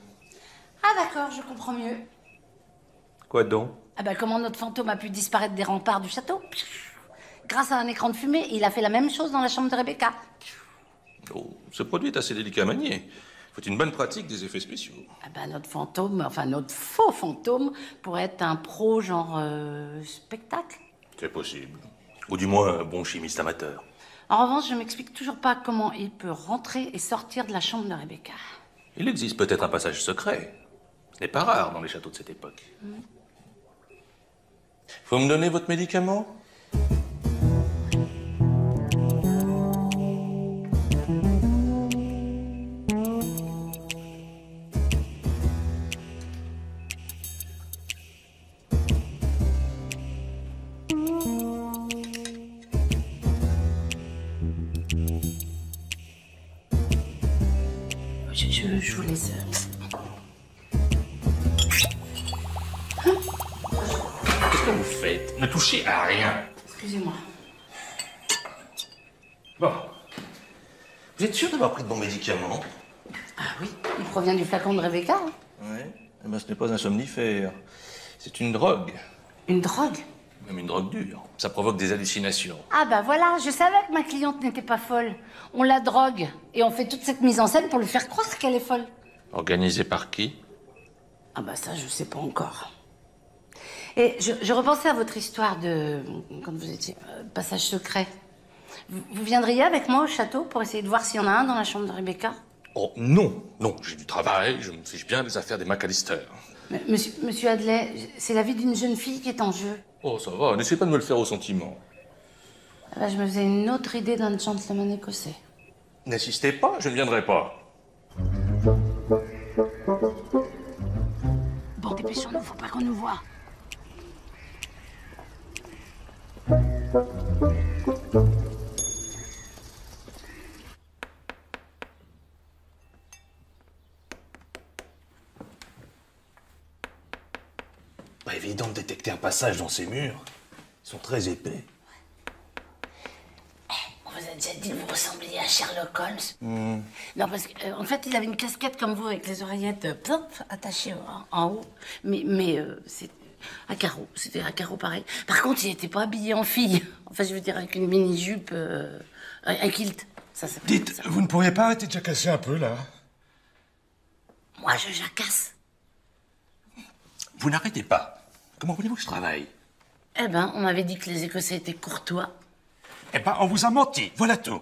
Ah d'accord, je comprends mieux. Quoi donc? Ah bah comment notre fantôme a pu disparaître des remparts du château? Grâce à un écran de fumée, il a fait la même chose dans la chambre de Rebecca. Oh, ce produit est assez délicat à manier. Il faut une bonne pratique des effets spéciaux. Ah bah notre fantôme, enfin notre faux fantôme, pourrait être un pro genre spectacle. C'est possible. Ou du moins un bon chimiste amateur. En revanche, je m'explique toujours pas comment il peut rentrer et sortir de la chambre de Rebecca. Il existe peut-être un passage secret. Ce n'est pas rare dans les châteaux de cette époque. Faut me donner votre médicament? Je vous laisse. Qu'est-ce que vous faites? Ne touchez à rien. Excusez-moi. Bon. Vous êtes sûr d'avoir pris de bons médicaments? Ah oui, il provient du flacon de Rebecca. Hein. Oui. Eh ben, ce n'est pas un somnifère. C'est une drogue. Une drogue? Même une drogue dure. Ça provoque des hallucinations. Ah bah voilà, je savais que ma cliente n'était pas folle. On la drogue et on fait toute cette mise en scène pour lui faire croire qu'elle est folle. Organisée par qui? Ah bah ça, je sais pas encore. Et je repensais à votre histoire de... quand vous étiez... passage secret. Vous viendriez avec moi au château pour essayer de voir s'il y en a un dans la chambre de Rebecca? Oh non, non, j'ai du travail, je me fiche bien des affaires des McAllister. Mais, monsieur Hadley, c'est la vie d'une jeune fille qui est en jeu. Oh, ça va, n'essayez pas de me le faire au sentiment. Ah bah, je me faisais une autre idée d'un gentleman écossais. N'insistez pas, je ne viendrai pas. Bon, dépêchons-nous, faut pas qu'on nous voie. Pas évident de détecter un passage dans ces murs. Ils sont très épais. On vous a déjà dit que vous ressembliez à Sherlock Holmes. Non, parce qu'en en fait, il avait une casquette comme vous, avec les oreillettes attachées en haut. Mais c'est à carreaux. C'était à carreaux pareil. Par contre, il n'était pas habillé en fille. Enfin, je veux dire, avec une mini-jupe, un kilt. Ça s'appelle Dites, ça. vous ne pourriez pas arrêter de jacasser un peu, là? Moi, je jacasse. Vous n'arrêtez pas. Comment voulez-vous que je travaille? Eh ben, on m'avait dit que les Écossais étaient courtois. Eh ben, on vous a menti. Voilà tout.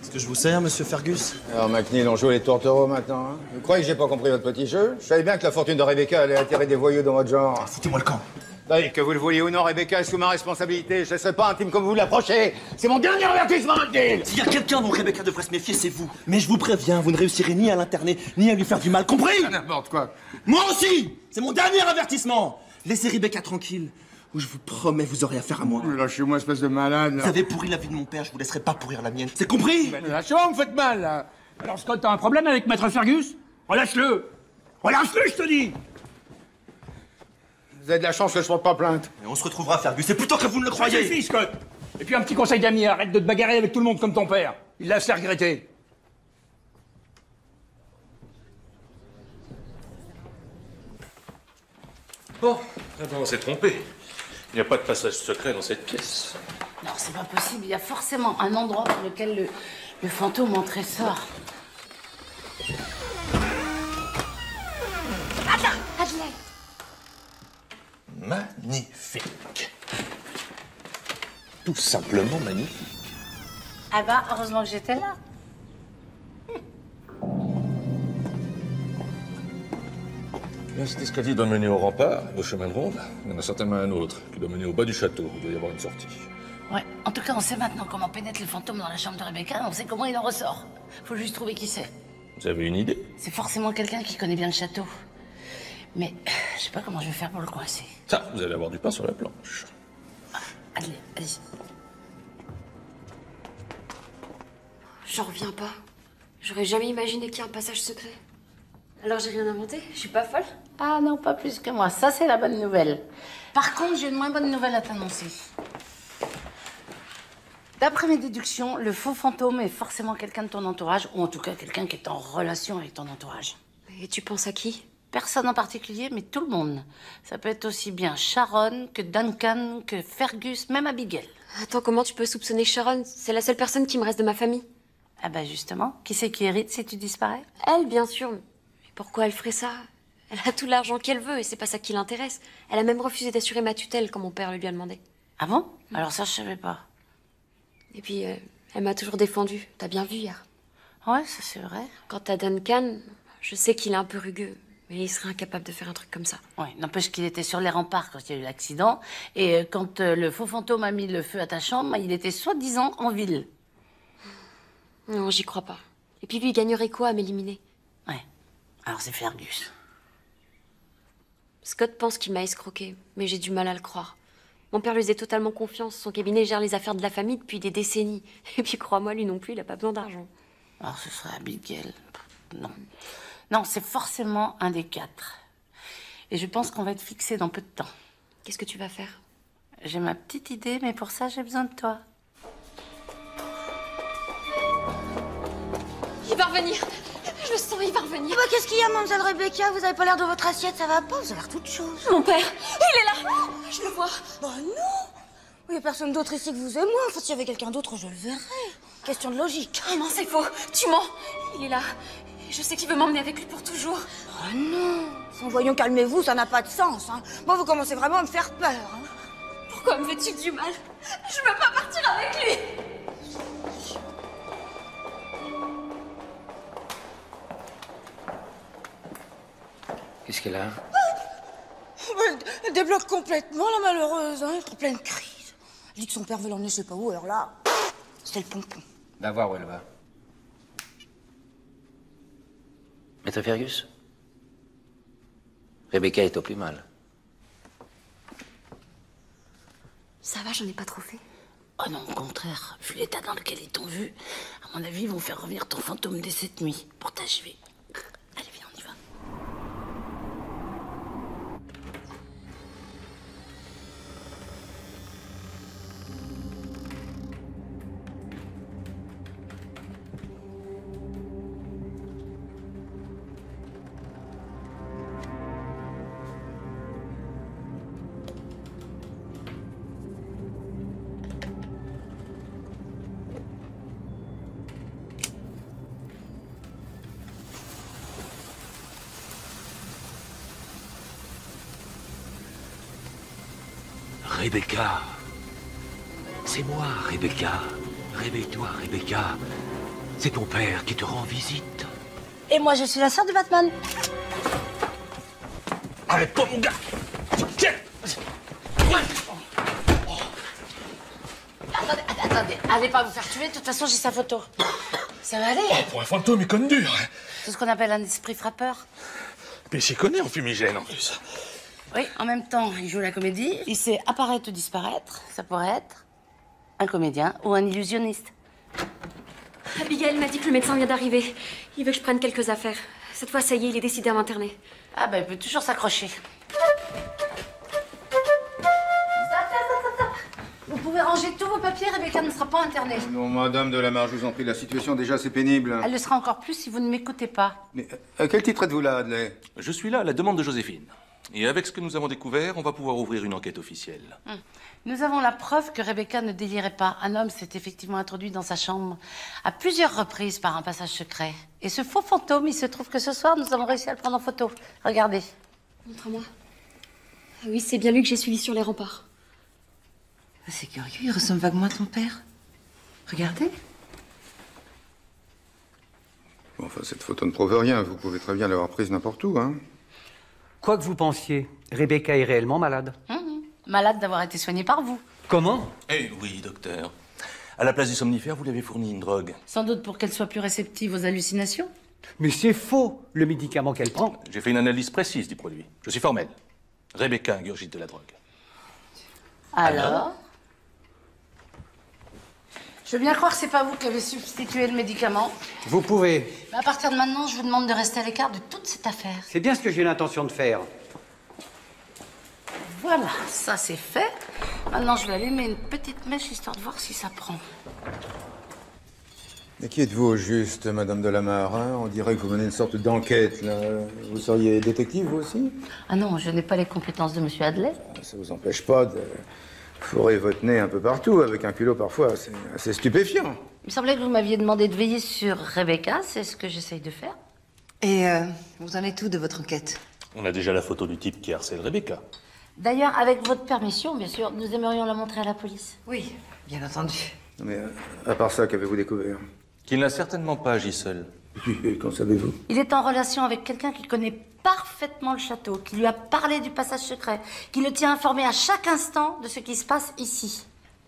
Est-ce que je vous sers, monsieur Fergus? Alors, McNeil, on joue les tourtereaux maintenant, hein? Vous croyez que j'ai pas compris votre petit jeu? Je savais bien que la fortune de Rebecca allait attirer des voyous dans votre genre. Foutez-moi le camp. Oui, que vous le vouliez ou non, Rebecca est sous ma responsabilité. Je ne serai pas intime comme vous l'approchez. C'est mon dernier avertissement, McNeil! S'il y a quelqu'un dont Rebecca devrait se méfier, c'est vous. Mais je vous préviens, vous ne réussirez ni à l'interner, ni à lui faire du mal, compris? N'importe quoi. Moi aussi! C'est mon dernier avertissement! Laissez Rebecca tranquille, ou je vous promets, vous aurez affaire à moi. Lâchez-moi, espèce de malade. Vous avez pourri la vie de mon père, je vous laisserai pas pourrir la mienne. C'est compris? Lâchez-moi, vous faites mal, là. Alors, Scott, t'as un problème avec Maître Fergus? Relâche-le! Relâche-le, je te dis! Vous avez de la chance que je porte pas plainte. Et on se retrouvera, Fergus, c'est plutôt que vous ne le Ça croyez! suffit, Scott! Et puis un petit conseil d'ami, arrête de te bagarrer avec tout le monde comme ton père. Il l'a assez regretté. Bon, eh ben, on s'est trompé. Il n'y a pas de passage secret dans cette pièce. Non, c'est pas possible. Il y a forcément un endroit pour lequel le fantôme entrait sort. Attends, Adelaide. Magnifique. Tout simplement magnifique. Ah bah, heureusement que j'étais là. Là, cet escalier doit mener au rempart, au chemin de ronde. Il y en a certainement un autre qui doit mener au bas du château. Il doit y avoir une sortie. Ouais, en tout cas, on sait maintenant comment pénètre le fantôme dans la chambre de Rebecca. On sait comment il en ressort. Faut juste trouver qui c'est. Vous avez une idée? C'est forcément quelqu'un qui connaît bien le château. Mais je sais pas comment je vais faire pour le coincer. Ça, vous allez avoir du pain sur la planche. Allez, allez-y. J'en reviens pas. J'aurais jamais imaginé qu'il y ait un passage secret. Alors j'ai rien inventé? Je suis pas folle? Ah non, pas plus que moi. Ça, c'est la bonne nouvelle. Par contre, j'ai une moins bonne nouvelle à t'annoncer. D'après mes déductions, le faux fantôme est forcément quelqu'un de ton entourage, ou en tout cas quelqu'un qui est en relation avec ton entourage. Et tu penses à qui? Personne en particulier, mais tout le monde. Ça peut être aussi bien Sharon que Duncan, que Fergus, même Abigail. Attends, comment tu peux soupçonner Sharon? C'est la seule personne qui me reste de ma famille. Ah bah justement, qui c'est qui hérite si tu disparais? Elle, bien sûr. Mais pourquoi elle ferait ça? Elle a tout l'argent qu'elle veut et c'est pas ça qui l'intéresse. Elle a même refusé d'assurer ma tutelle quand mon père le lui a demandé. Ah bon? Alors ça, je savais pas. Et puis, elle m'a toujours défendue. T'as bien vu hier. Ouais, ça c'est vrai. Quant à Duncan, je sais qu'il est un peu rugueux, mais il serait incapable de faire un truc comme ça. Ouais, n'empêche qu'il était sur les remparts quand il y a eu l'accident. Et quand le faux fantôme a mis le feu à ta chambre, il était soi-disant en ville. Non, j'y crois pas. Et puis lui, il gagnerait quoi à m'éliminer? Ouais. Alors c'est Fergus. Scott pense qu'il m'a escroqué, mais j'ai du mal à le croire. Mon père lui faisait totalement confiance. Son cabinet gère les affaires de la famille depuis des décennies. Et puis crois-moi, lui non plus, il a pas besoin d'argent. Alors ce serait Abigail. Non. Non, c'est forcément un des quatre. Et je pense qu'on va être fixé dans peu de temps. Qu'est-ce que tu vas faire? J'ai ma petite idée, mais pour ça, j'ai besoin de toi. Il va revenir. Je le sens, il va revenir. Bah, qu'est-ce qu'il y a, mademoiselle Rebecca? Vous avez pas l'air de votre assiette, ça va pas? Vous avez l'air toute chose. Mon père, il est là. Je le vois. Bah non. Il y a personne d'autre ici que vous et moi. Enfin, s'il y avait quelqu'un d'autre, je le verrais. Question de logique. Oh non, c'est faux. Tu mens. Il est là. Et je sais qu'il veut m'emmener avec lui pour toujours. Oh non. Voyons, calmez-vous, ça n'a pas de sens. Hein. Moi, vous commencez vraiment à me faire peur. Hein. Pourquoi me fais-tu du mal? Je veux pas partir avec lui. Qu'est-ce qu'elle a? Elle débloque complètement, la malheureuse. Hein. Elle est en pleine crise. Elle dit que son père veut l'emmener je sais pas où, alors là, c'est le pompon. Va voir où elle va. Maître Fergus, Rebecca est au plus mal. Ça va, j'en ai pas trop fait. Oh non, au contraire. Vu l'état dans lequel ils t'ont vu, à mon avis, ils vont faire revenir ton fantôme dès cette nuit pour t'achever. Allez, viens, on y va. Rebecca. C'est moi, Rebecca. Réveille-toi, Rebecca. C'est ton père qui te rend visite. Et moi, je suis la sœur de Batman. Arrête-toi, mon gars. Tiens. Attendez, allez pas vous faire tuer, de toute façon, j'ai sa photo. Ça va aller? Oh, pour un fantôme, il conne dur. C'est ce qu'on appelle un esprit frappeur. Mais j'y connais en fumigène, en plus. Oui, en même temps, il joue la comédie. Il sait apparaître ou disparaître. Ça pourrait être un comédien ou un illusionniste. Abigail m'a dit que le médecin vient d'arriver. Il veut que je prenne quelques affaires. Cette fois, ça y est, il est décidé à m'interner. Ah ben, il peut toujours s'accrocher. Vous pouvez ranger tous vos papiers, Rebecca ne sera pas internée. Non, madame de la Marge, je vous en prie, la situation déjà c'est pénible. Elle le sera encore plus si vous ne m'écoutez pas. Mais à quel titre êtes-vous là, Adley? Je suis là à la demande de Joséphine. Et avec ce que nous avons découvert, on va pouvoir ouvrir une enquête officielle. Nous avons la preuve que Rebecca ne délirait pas. Un homme s'est effectivement introduit dans sa chambre à plusieurs reprises par un passage secret. Et ce faux fantôme, il se trouve que ce soir, nous avons réussi à le prendre en photo. Regardez. Montre-moi. Ah oui, c'est bien lui que j'ai suivi sur les remparts. C'est curieux, il ressemble vaguement à ton père. Regardez. Bon, enfin, cette photo ne prouve rien. Vous pouvez très bien l'avoir prise n'importe où, hein. Quoi que vous pensiez, Rebecca est réellement malade. Malade d'avoir été soignée par vous. Comment? Eh oui, docteur. À la place du somnifère, vous lui avez fourni une drogue. Sans doute pour qu'elle soit plus réceptive aux hallucinations. Mais c'est faux, le médicament qu'elle prend. J'ai fait une analyse précise du produit. Je suis formel. Rebecca ingurgite de la drogue. Alors? Je veux bien croire que c'est pas vous qui avez substitué le médicament. Vous pouvez. Mais à partir de maintenant, je vous demande de rester à l'écart de toute cette affaire. C'est bien ce que j'ai l'intention de faire. Voilà, ça c'est fait. Maintenant, je vais allumer une petite mèche histoire de voir si ça prend. Mais qui êtes-vous au juste, madame de la Mare, hein? On dirait que vous menez une sorte d'enquête, là. Vous seriez détective, vous aussi? Ah non, je n'ai pas les compétences de monsieur Adley. Ça vous empêche pas de fourrer votre nez un peu partout, avec un culot parfois assez stupéfiant. Il me semblait que vous m'aviez demandé de veiller sur Rebecca, c'est ce que j'essaye de faire. Et vous en êtes où de votre enquête? On a déjà la photo du type qui harcèle Rebecca. D'ailleurs, avec votre permission, bien sûr, nous aimerions la montrer à la police. Oui, bien entendu. Non, mais à part ça, qu'avez-vous découvert? Qu'il n'a certainement pas agi seul. Et qu'en savez-vous? Il est en relation avec quelqu'un qui connaît parfaitement le château, qui lui a parlé du passage secret, qui le tient informé à chaque instant de ce qui se passe ici.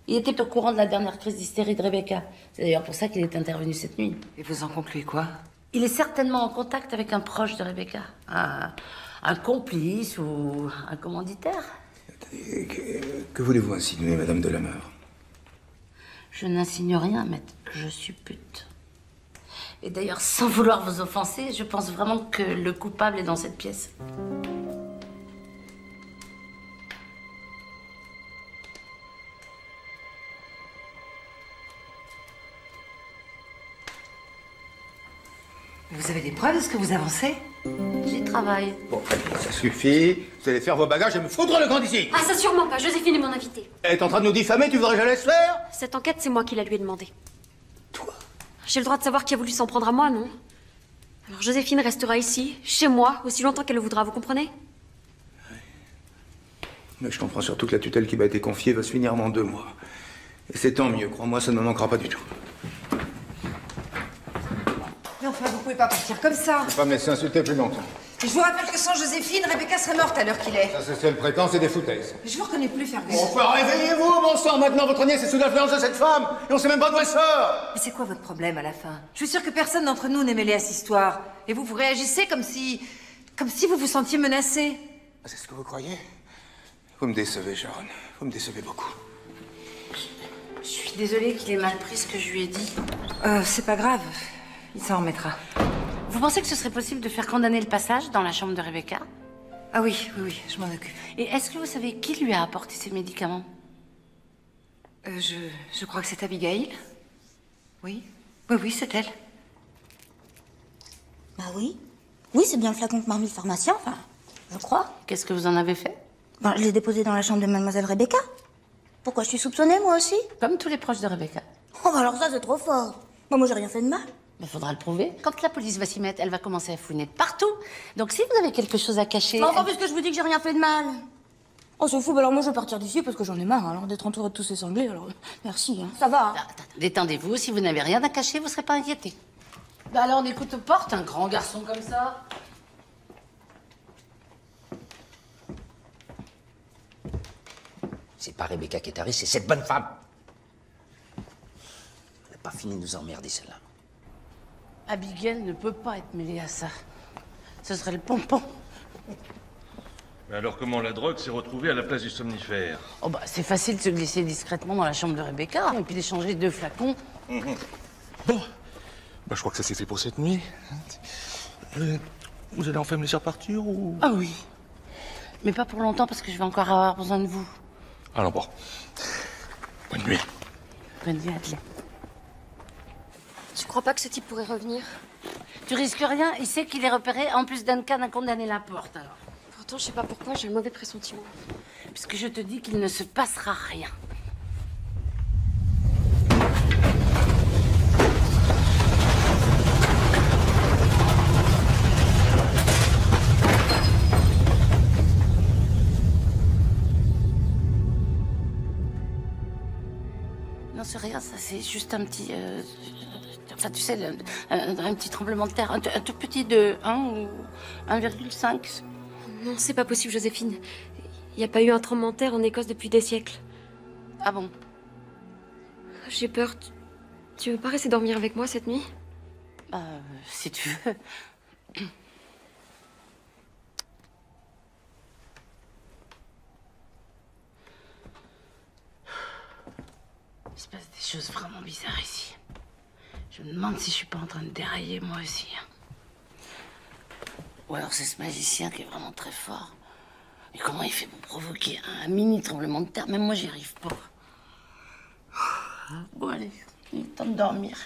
Il était au courant de la dernière crise d'hystérie de Rebecca. C'est d'ailleurs pour ça qu'il est intervenu cette nuit. Et vous en concluez quoi? Il est certainement en contact avec un proche de Rebecca. Un complice ou un commanditaire. Que voulez-vous insinuer, madame de la Mare? Je n'insigne rien, maître. Je suppute. Et d'ailleurs, sans vouloir vous offenser, je pense vraiment que le coupable est dans cette pièce. Vous avez des preuves de ce que vous avancez? J'y travaille. Bon, ça suffit. Vous allez faire vos bagages et me foutre le camp d'ici. Ah, ça sûrement pas. Joséphine est mon invitée. Elle est en train de nous diffamer, tu voudrais que je laisse faire? Cette enquête, c'est moi qui la lui ai demandée. Toi, J'ai le droit de savoir qui a voulu s'en prendre à moi, non? Alors Joséphine restera ici, chez moi, aussi longtemps qu'elle le voudra, vous comprenez? Mais je comprends surtout que la tutelle qui m'a été confiée va se finir en 2 mois. Et c'est tant mieux, crois-moi, ça ne me manquera pas du tout. Mais enfin, vous pouvez pas partir comme ça. Je ne vais pas me laisser insulter plus longtemps. Je vous rappelle que sans Joséphine, Rebecca serait morte à l'heure qu'il est. Ça, c'est ce qu'elle prétend, c'est des foutaises. Mais je vous reconnais plus, Fergus. Enfin, réveillez-vous, bon sang. Maintenant, votre nièce est sous l'influence de cette femme. Et on sait même pas d'où elle sort. Mais c'est quoi votre problème à la fin? Je suis sûre que personne d'entre nous n'est mêlé à cette histoire. Et vous réagissez comme si vous vous sentiez menacé. C'est ce que vous croyez? Vous me décevez, Sharon. Vous me décevez beaucoup. Je suis désolée qu'il ait mal pris ce que je lui ai dit. C'est pas grave. Il s'en remettra. Vous pensez que ce serait possible de faire condamner le passage dans la chambre de Rebecca? Ah oui, je m'en occupe. Et est-ce que vous savez qui lui a apporté ces médicaments? Je crois que c'est Abigail. Oui, c'est elle. Bah oui. Oui, c'est bien le flacon que m'a remis le pharmacien, enfin, je crois. Qu'est-ce que vous en avez fait? Ben, je l'ai déposé dans la chambre de mademoiselle Rebecca. Pourquoi je suis soupçonnée, moi aussi? Comme tous les proches de Rebecca. Oh, bah alors ça, c'est trop fort. Moi, j'ai rien fait de mal. Il faudra le prouver. Quand la police va s'y mettre, elle va commencer à fouiner partout. Donc si vous avez quelque chose à cacher... Mais enfin, puisque je vous dis que j'ai rien fait de mal. Oh, c'est fou, bah alors moi, je vais partir d'ici parce que j'en ai marre, alors, d'être entourée de tous ces sanglés, alors... Merci, hein. Ça va, hein. Détendez-vous, si vous n'avez rien à cacher, vous ne serez pas inquiétés. Bah alors on écoute aux portes, un grand garçon comme ça. C'est pas Rebecca qui est tarée, c'est cette bonne femme. Elle n'a pas fini de nous emmerder, celle-là. Abigail ne peut pas être mêlée à ça. Ce serait le pompon. Mais alors comment la drogue s'est retrouvée à la place du somnifère? Oh bah c'est facile de se glisser discrètement dans la chambre de Rebecca et puis d'échanger 2 flacons. Bon, bah, je crois que ça s'est fait pour cette nuit. Vous allez enfin me laisser repartir ou... Ah oui. Mais pas pour longtemps parce que je vais encore avoir besoin de vous. Alors bon. Bonne nuit. Bonne nuit, Adèle. Tu crois pas que ce type pourrait revenir? Tu risques rien, il sait qu'il est repéré. En plus, Duncan a condamné la porte, alors. Pourtant, je sais pas pourquoi, j'ai un mauvais pressentiment. Puisque je te dis qu'il ne se passera rien. Non, c'est rien, ça, c'est juste un petit... Enfin, tu sais, un petit tremblement de terre, un tout petit de 1 ou 1,5. Non, c'est pas possible, Joséphine. Il n'y a pas eu un tremblement de terre en Écosse depuis des siècles. Ah bon? J'ai peur. Tu veux pas rester dormir avec moi cette nuit? Si tu veux. Il se passe des choses vraiment bizarres ici. Je me demande si je suis pas en train de dérailler moi aussi. Ou alors c'est ce magicien qui est vraiment très fort. Et comment il fait pour provoquer un mini tremblement de terre? Même moi, j'y arrive pas. Bon, allez, il est temps de dormir.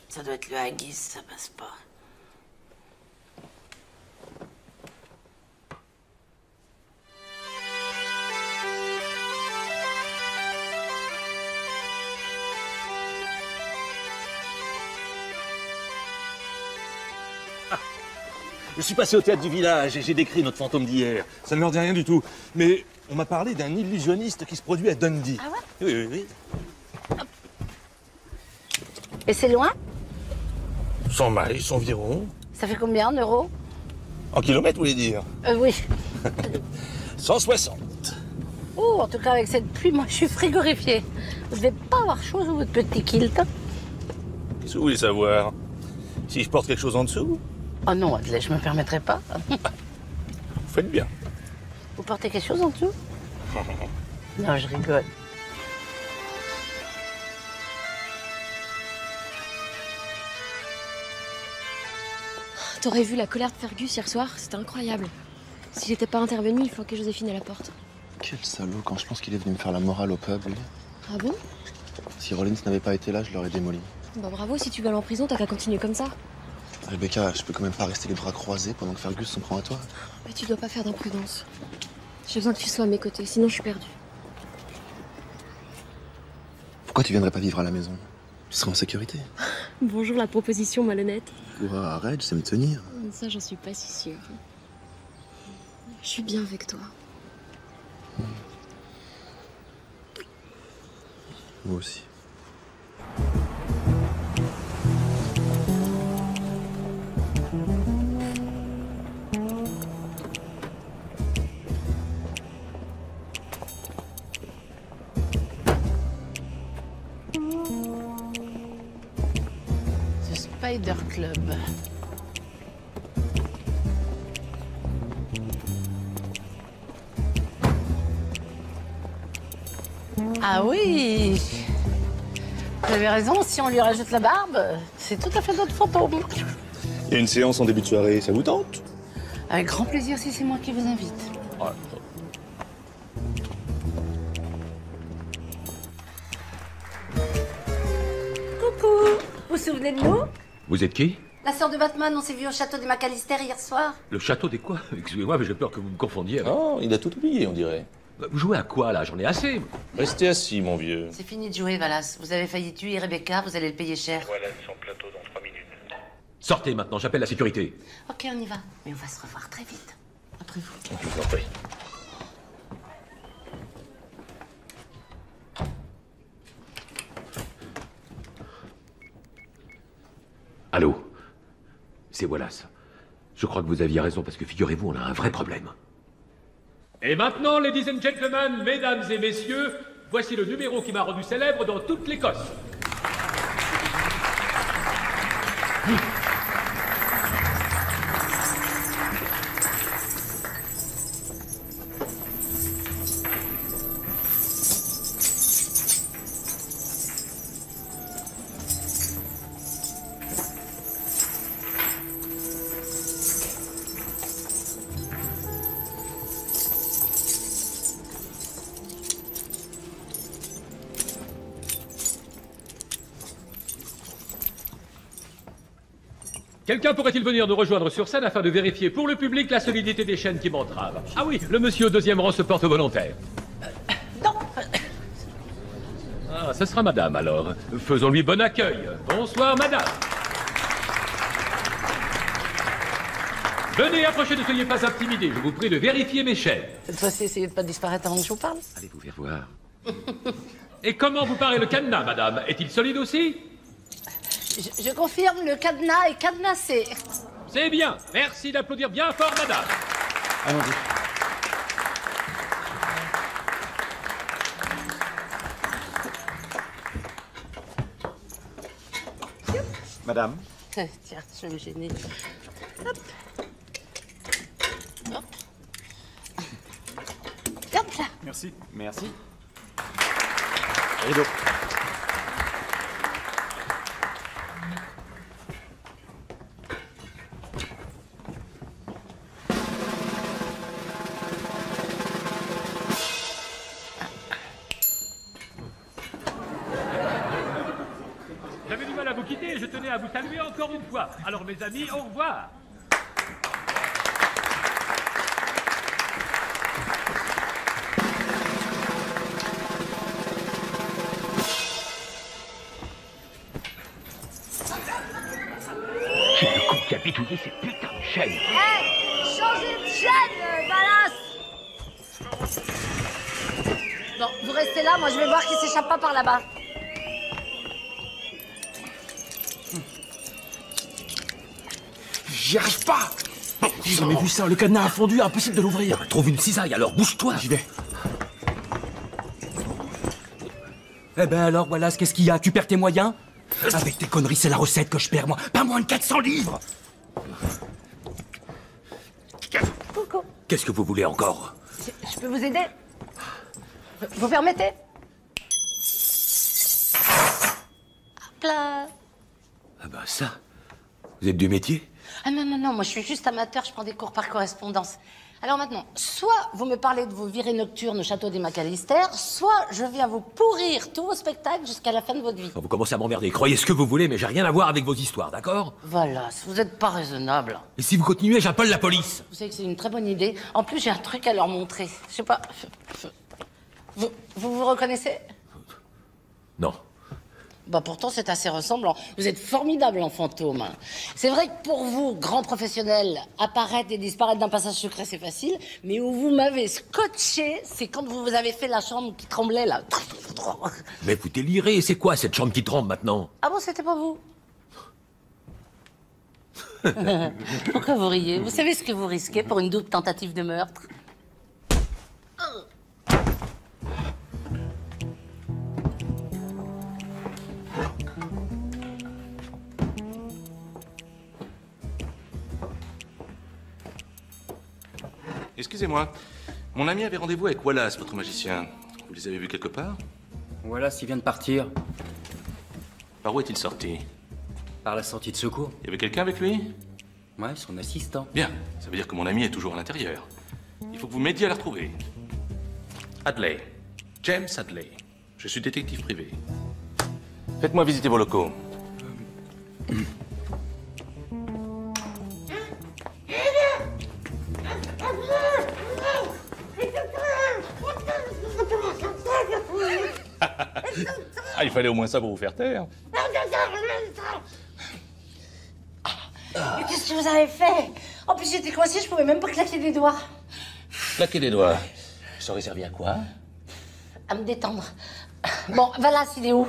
Ça doit être le haggis, ça passe pas. Je suis passé au théâtre du village et j'ai décrit notre fantôme d'hier. Ça ne leur dit rien du tout. Mais on m'a parlé d'un illusionniste qui se produit à Dundee. Ah ouais? Oui, oui, oui. Et c'est loin? 100 miles environ. Ça fait combien en euros? En kilomètres, vous voulez dire? Oui. 160. Oh, en tout cas, avec cette pluie, moi, je suis frigorifiée. Vous devez pas avoir chaud sous votre petit kilt. Qu'est-ce que vous voulez savoir? Si je porte quelque chose en dessous? Oh non, Adèle, je me permettrai pas. Vous faites bien. Vous portez quelque chose en dessous? Non, je rigole. T'aurais vu la colère de Fergus hier soir, c'était incroyable. Si j'étais pas intervenue, il flanquait Joséphine à la porte. Quel salaud, quand je pense qu'il est venu me faire la morale au pub, lui. Ah bon? Si Rollins n'avait pas été là, je l'aurais démoli. Bah bravo, si tu vas aller en prison, t'as qu'à continuer comme ça. Rebecca, je peux quand même pas rester les bras croisés pendant que Fergus s'en prend à toi. Mais tu dois pas faire d'imprudence. J'ai besoin que tu sois à mes côtés, sinon je suis perdue. Pourquoi tu viendrais pas vivre à la maison? Tu serais en sécurité. Bonjour la proposition malhonnête. Ouah, arrête, je sais me tenir. Ça, j'en suis pas si sûre. Je suis bien avec toi. Moi aussi. The Spider Club. Ah oui, vous avez raison, si on lui rajoute la barbe, c'est tout à fait notre fantôme. Il y a une séance en début de soirée, ça vous tente? Avec grand plaisir si c'est moi qui vous invite. Coucou, vous vous souvenez de nous? Vous êtes qui? La sœur de Batman, on s'est vu au château des McAllister hier soir. Le château des quoi? Excusez-moi, mais j'ai peur que vous me confondiez avec... Oh, il a tout oublié, on dirait. Vous jouez à quoi, là? J'en ai assez. Restez assis, mon vieux. C'est fini de jouer, Valas. Vous avez failli tuer Rebecca, vous allez le payer cher. Voilà son plateau dans 3 minutes. Sortez maintenant, j'appelle la sécurité. Ok, on y va. Mais on va se revoir très vite. Après vous. Je vous en prie. Allô? C'est Wallace. Je crois que vous aviez raison, parce que figurez-vous, on a un vrai problème. Et maintenant, ladies and gentlemen, mesdames et messieurs, voici le numéro qui m'a rendu célèbre dans toute l'Écosse. Quelqu'un pourrait-il venir nous rejoindre sur scène afin de vérifier pour le public la solidité des chaînes qui m'entravent? Ah oui, le monsieur au deuxième rang se porte volontaire. Non. Ah, ce sera madame alors. Faisons-lui bon accueil. Bonsoir madame. Venez, approchez, ne soyez pas intimidés. Je vous prie de vérifier mes chaînes. Cette fois-ci, essayez de pas disparaître avant que je vous parle. Allez vous faire voir. Et comment vous paraît le cadenas, madame? Est-il solide aussi? Je confirme, le cadenas est cadenassé. C'est bien. Merci d'applaudir bien fort, madame. Allons-y. Madame? Tiens, je vais me gêner. Hop. Hop. Hop là. Merci. Merci. Rideau. J'avais du mal à vous quitter et je tenais à vous saluer encore une fois. Alors mes amis, au revoir. C'est le con qui a bidouillé ces putains de chaînes. Hé, changez de chaîne, Valas. Bon, vous restez là, moi je vais voir qu'il s'échappe pas par là-bas. J'y arrive pas. J'ai jamais vu ça, le cadenas a fondu, impossible de l'ouvrir. Trouve une cisaille alors, bouge-toi. J'y vais. Eh ben alors, Wallace, qu'est-ce qu'il y a? Tu perds tes moyens? Avec tes conneries, c'est la recette que je perds, moi. Pas moins de 400 livres. Coucou. Qu'est-ce que vous voulez encore? Je peux vous aider? Vous permettez? Hop là. Ah bah ça, vous êtes du métier? Ah non, non, non, moi je suis juste amateur, je prends des cours par correspondance. Alors maintenant, soit vous me parlez de vos virées nocturnes au château des McAllister, soit je viens vous pourrir tous vos spectacles jusqu'à la fin de votre vie. Vous commencez à m'emmerder. Croyez ce que vous voulez, mais j'ai rien à voir avec vos histoires, d'accord? Voilà, vous êtes pas raisonnable. Et si vous continuez, j'appelle la police. Vous savez que c'est une très bonne idée. En plus, j'ai un truc à leur montrer. Je sais pas... Vous reconnaissez? Non. Bah pourtant, c'est assez ressemblant. Vous êtes formidable en fantôme. C'est vrai que pour vous, grands professionnels, apparaître et disparaître d'un passage secret, c'est facile. Mais où vous m'avez scotché, c'est quand vous avez fait la chambre qui tremblait, là. Mais vous délirez, c'est quoi cette chambre qui tremble maintenant? Ah bon, c'était pas vous? Pourquoi vous riez? Vous savez ce que vous risquez pour une double tentative de meurtre? Excusez-moi, mon ami avait rendez-vous avec Wallace, votre magicien. Vous les avez vus quelque part? Wallace, il vient de partir. Par où est-il sorti? Par la sortie de secours. Il y avait quelqu'un avec lui? Ouais, son assistant. Bien, ça veut dire que mon ami est toujours à l'intérieur. Il faut que vous m'aidiez à la retrouver. Hadley. James Hadley. Je suis détective privé. Faites-moi visiter vos locaux. Ah, il fallait au moins ça pour vous faire taire. Mais qu'est-ce que vous avez fait? En plus, j'étais coincée, je pouvais même pas claquer des doigts. Claquer des doigts. Ça aurait servi à quoi? À me détendre. Bon, Valas, il est où?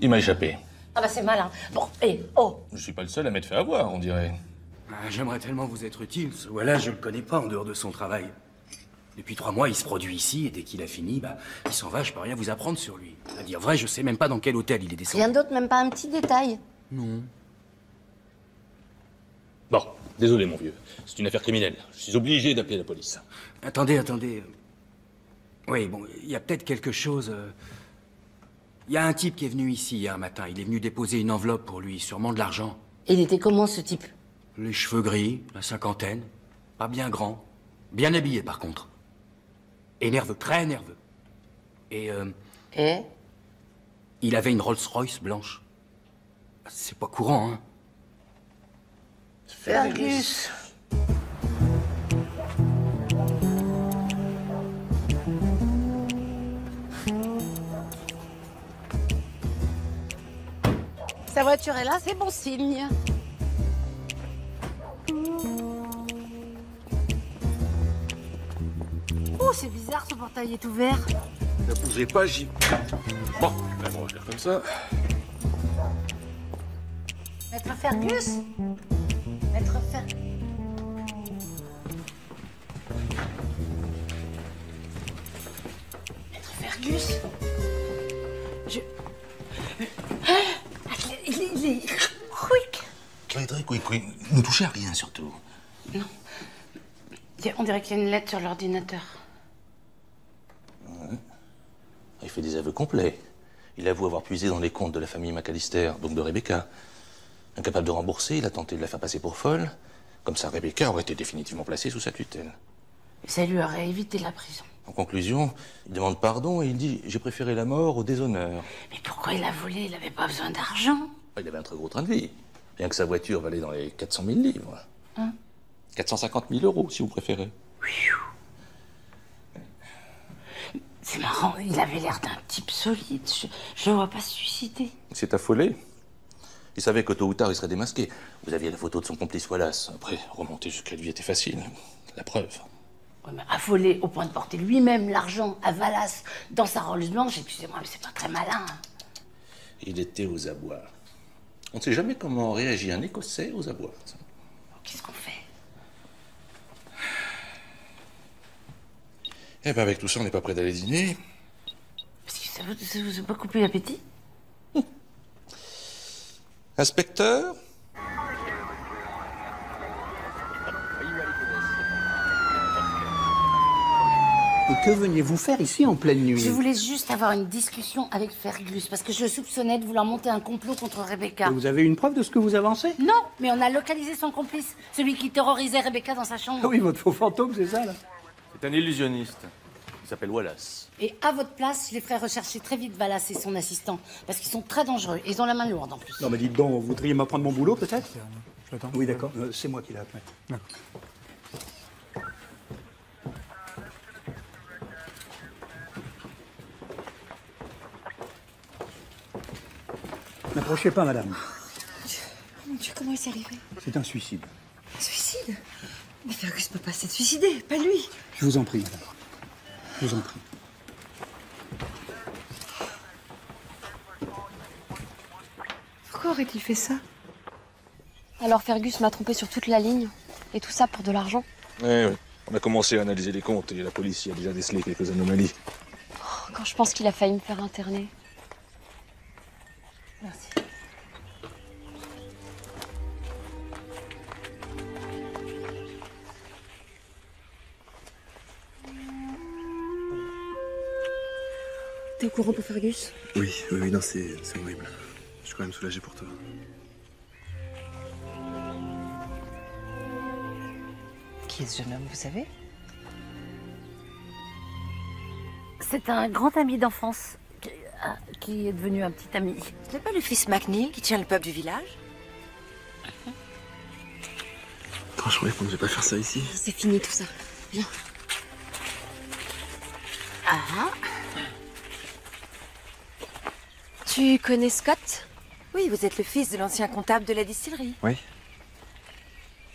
Il m'a échappé. Ah bah c'est malin. Bon, oh. Je suis pas le seul à m'être fait avoir, on dirait. J'aimerais tellement vous être utile. Ce Wallace, je le connais pas en dehors de son travail. Depuis 3 mois, il se produit ici, et dès qu'il a fini, il s'en va, je peux rien vous apprendre sur lui. À dire vrai, je sais même pas dans quel hôtel il est descendu. Rien d'autre, même pas un petit détail. Non. Bon, désolé mon vieux. C'est une affaire criminelle. Je suis obligé d'appeler la police. Attendez. Oui, bon, il y a peut-être quelque chose... Il y a un type qui est venu ici hier matin. Il est venu déposer une enveloppe pour lui, sûrement de l'argent. Et il était comment, ce type? Les cheveux gris, la cinquantaine. Pas bien grand. Bien habillé, par contre. Et nerveux, très nerveux. Et il avait une Rolls-Royce blanche. C'est pas courant, hein. Fergus. Sa voiture est là, c'est bon signe. Oh, c'est bizarre, ce portail est ouvert. Ne bougez pas, j'y... Bon, ben on va faire comme ça. Maître Fergus? Maître Fergus? Maître Fergus? Il est... Quick. Ne touchez à rien, surtout. Non. On dirait qu'il y a une lettre sur l'ordinateur. Ouais. Il fait des aveux complets. Il avoue avoir puisé dans les comptes de la famille McAllister, donc de Rebecca. Incapable de rembourser, il a tenté de la faire passer pour folle. Comme ça, Rebecca aurait été définitivement placée sous sa tutelle. Ça lui aurait évité la prison. En conclusion, il demande pardon et il dit « J'ai préféré la mort au déshonneur ». Mais pourquoi il a volé? Il n'avait pas besoin d'argent. Il avait un très gros train de vie. Rien que sa voiture valait dans les 400 000 livres. Hein? 450 000 euros, si vous préférez. C'est marrant, il avait l'air d'un type solide. Je ne vois pas se suicider. Il s'est affolé. Il savait que tôt ou tard, il serait démasqué. Vous aviez la photo de son complice Wallace. Après, remonter jusqu'à lui était facile. La preuve. Ouais, mais affolé au point de porter lui-même l'argent à Valas dans sa Rolls blanche, excusez-moi, mais c'est pas très malin. Il était aux abois. On ne sait jamais comment réagit un Écossais aux abois. Qu'est-ce qu'on fait? Eh ben, avec tout ça, on n'est pas prêt d'aller dîner. Parce que ça vous a pas coupé l'appétit? Inspecteur? Et que veniez-vous faire ici en pleine nuit? Je voulais juste avoir une discussion avec Fergus, parce que je le soupçonnais de vouloir monter un complot contre Rebecca. Et vous avez une preuve de ce que vous avancez? Non, mais on a localisé son complice, celui qui terrorisait Rebecca dans sa chambre. Ah oui, votre faux fantôme, c'est ça, là? C'est un illusionniste. Il s'appelle Wallace. Et à votre place, je les ferai rechercher très vite Wallace et son assistant, parce qu'ils sont très dangereux, et ils ont la main lourde en plus. Non, mais dites donc, vous voudriez m'apprendre mon boulot, peut-être? Oui, d'accord. C'est moi qui l'ai appelé. N'approchez pas, madame. Mon Dieu, comment il s'est arrivé? C'est un suicide. Un suicide? Mais Fergus peut pas s'être suicidé, pas lui. Je vous en prie, madame. Je vous en prie. Pourquoi aurait-il fait ça? Alors Fergus m'a trompé sur toute la ligne. Et tout ça pour de l'argent. Oui. On a commencé à analyser les comptes et la police y a déjà décelé quelques anomalies. Quand je pense qu'il a failli me faire interner. Merci. T'es au courant pour Fergus? Oui, non, c'est horrible. Je suis quand même soulagé pour toi. Qui est ce jeune homme, vous savez? C'est un grand ami d'enfance qui est devenu un petit ami. Ce n'est pas le fils McNeil qui tient le pub du village? Franchement, on ne devait pas faire ça ici. C'est fini tout ça. Viens. Ah. Tu connais Scott? Oui, vous êtes le fils de l'ancien comptable de la distillerie. Oui.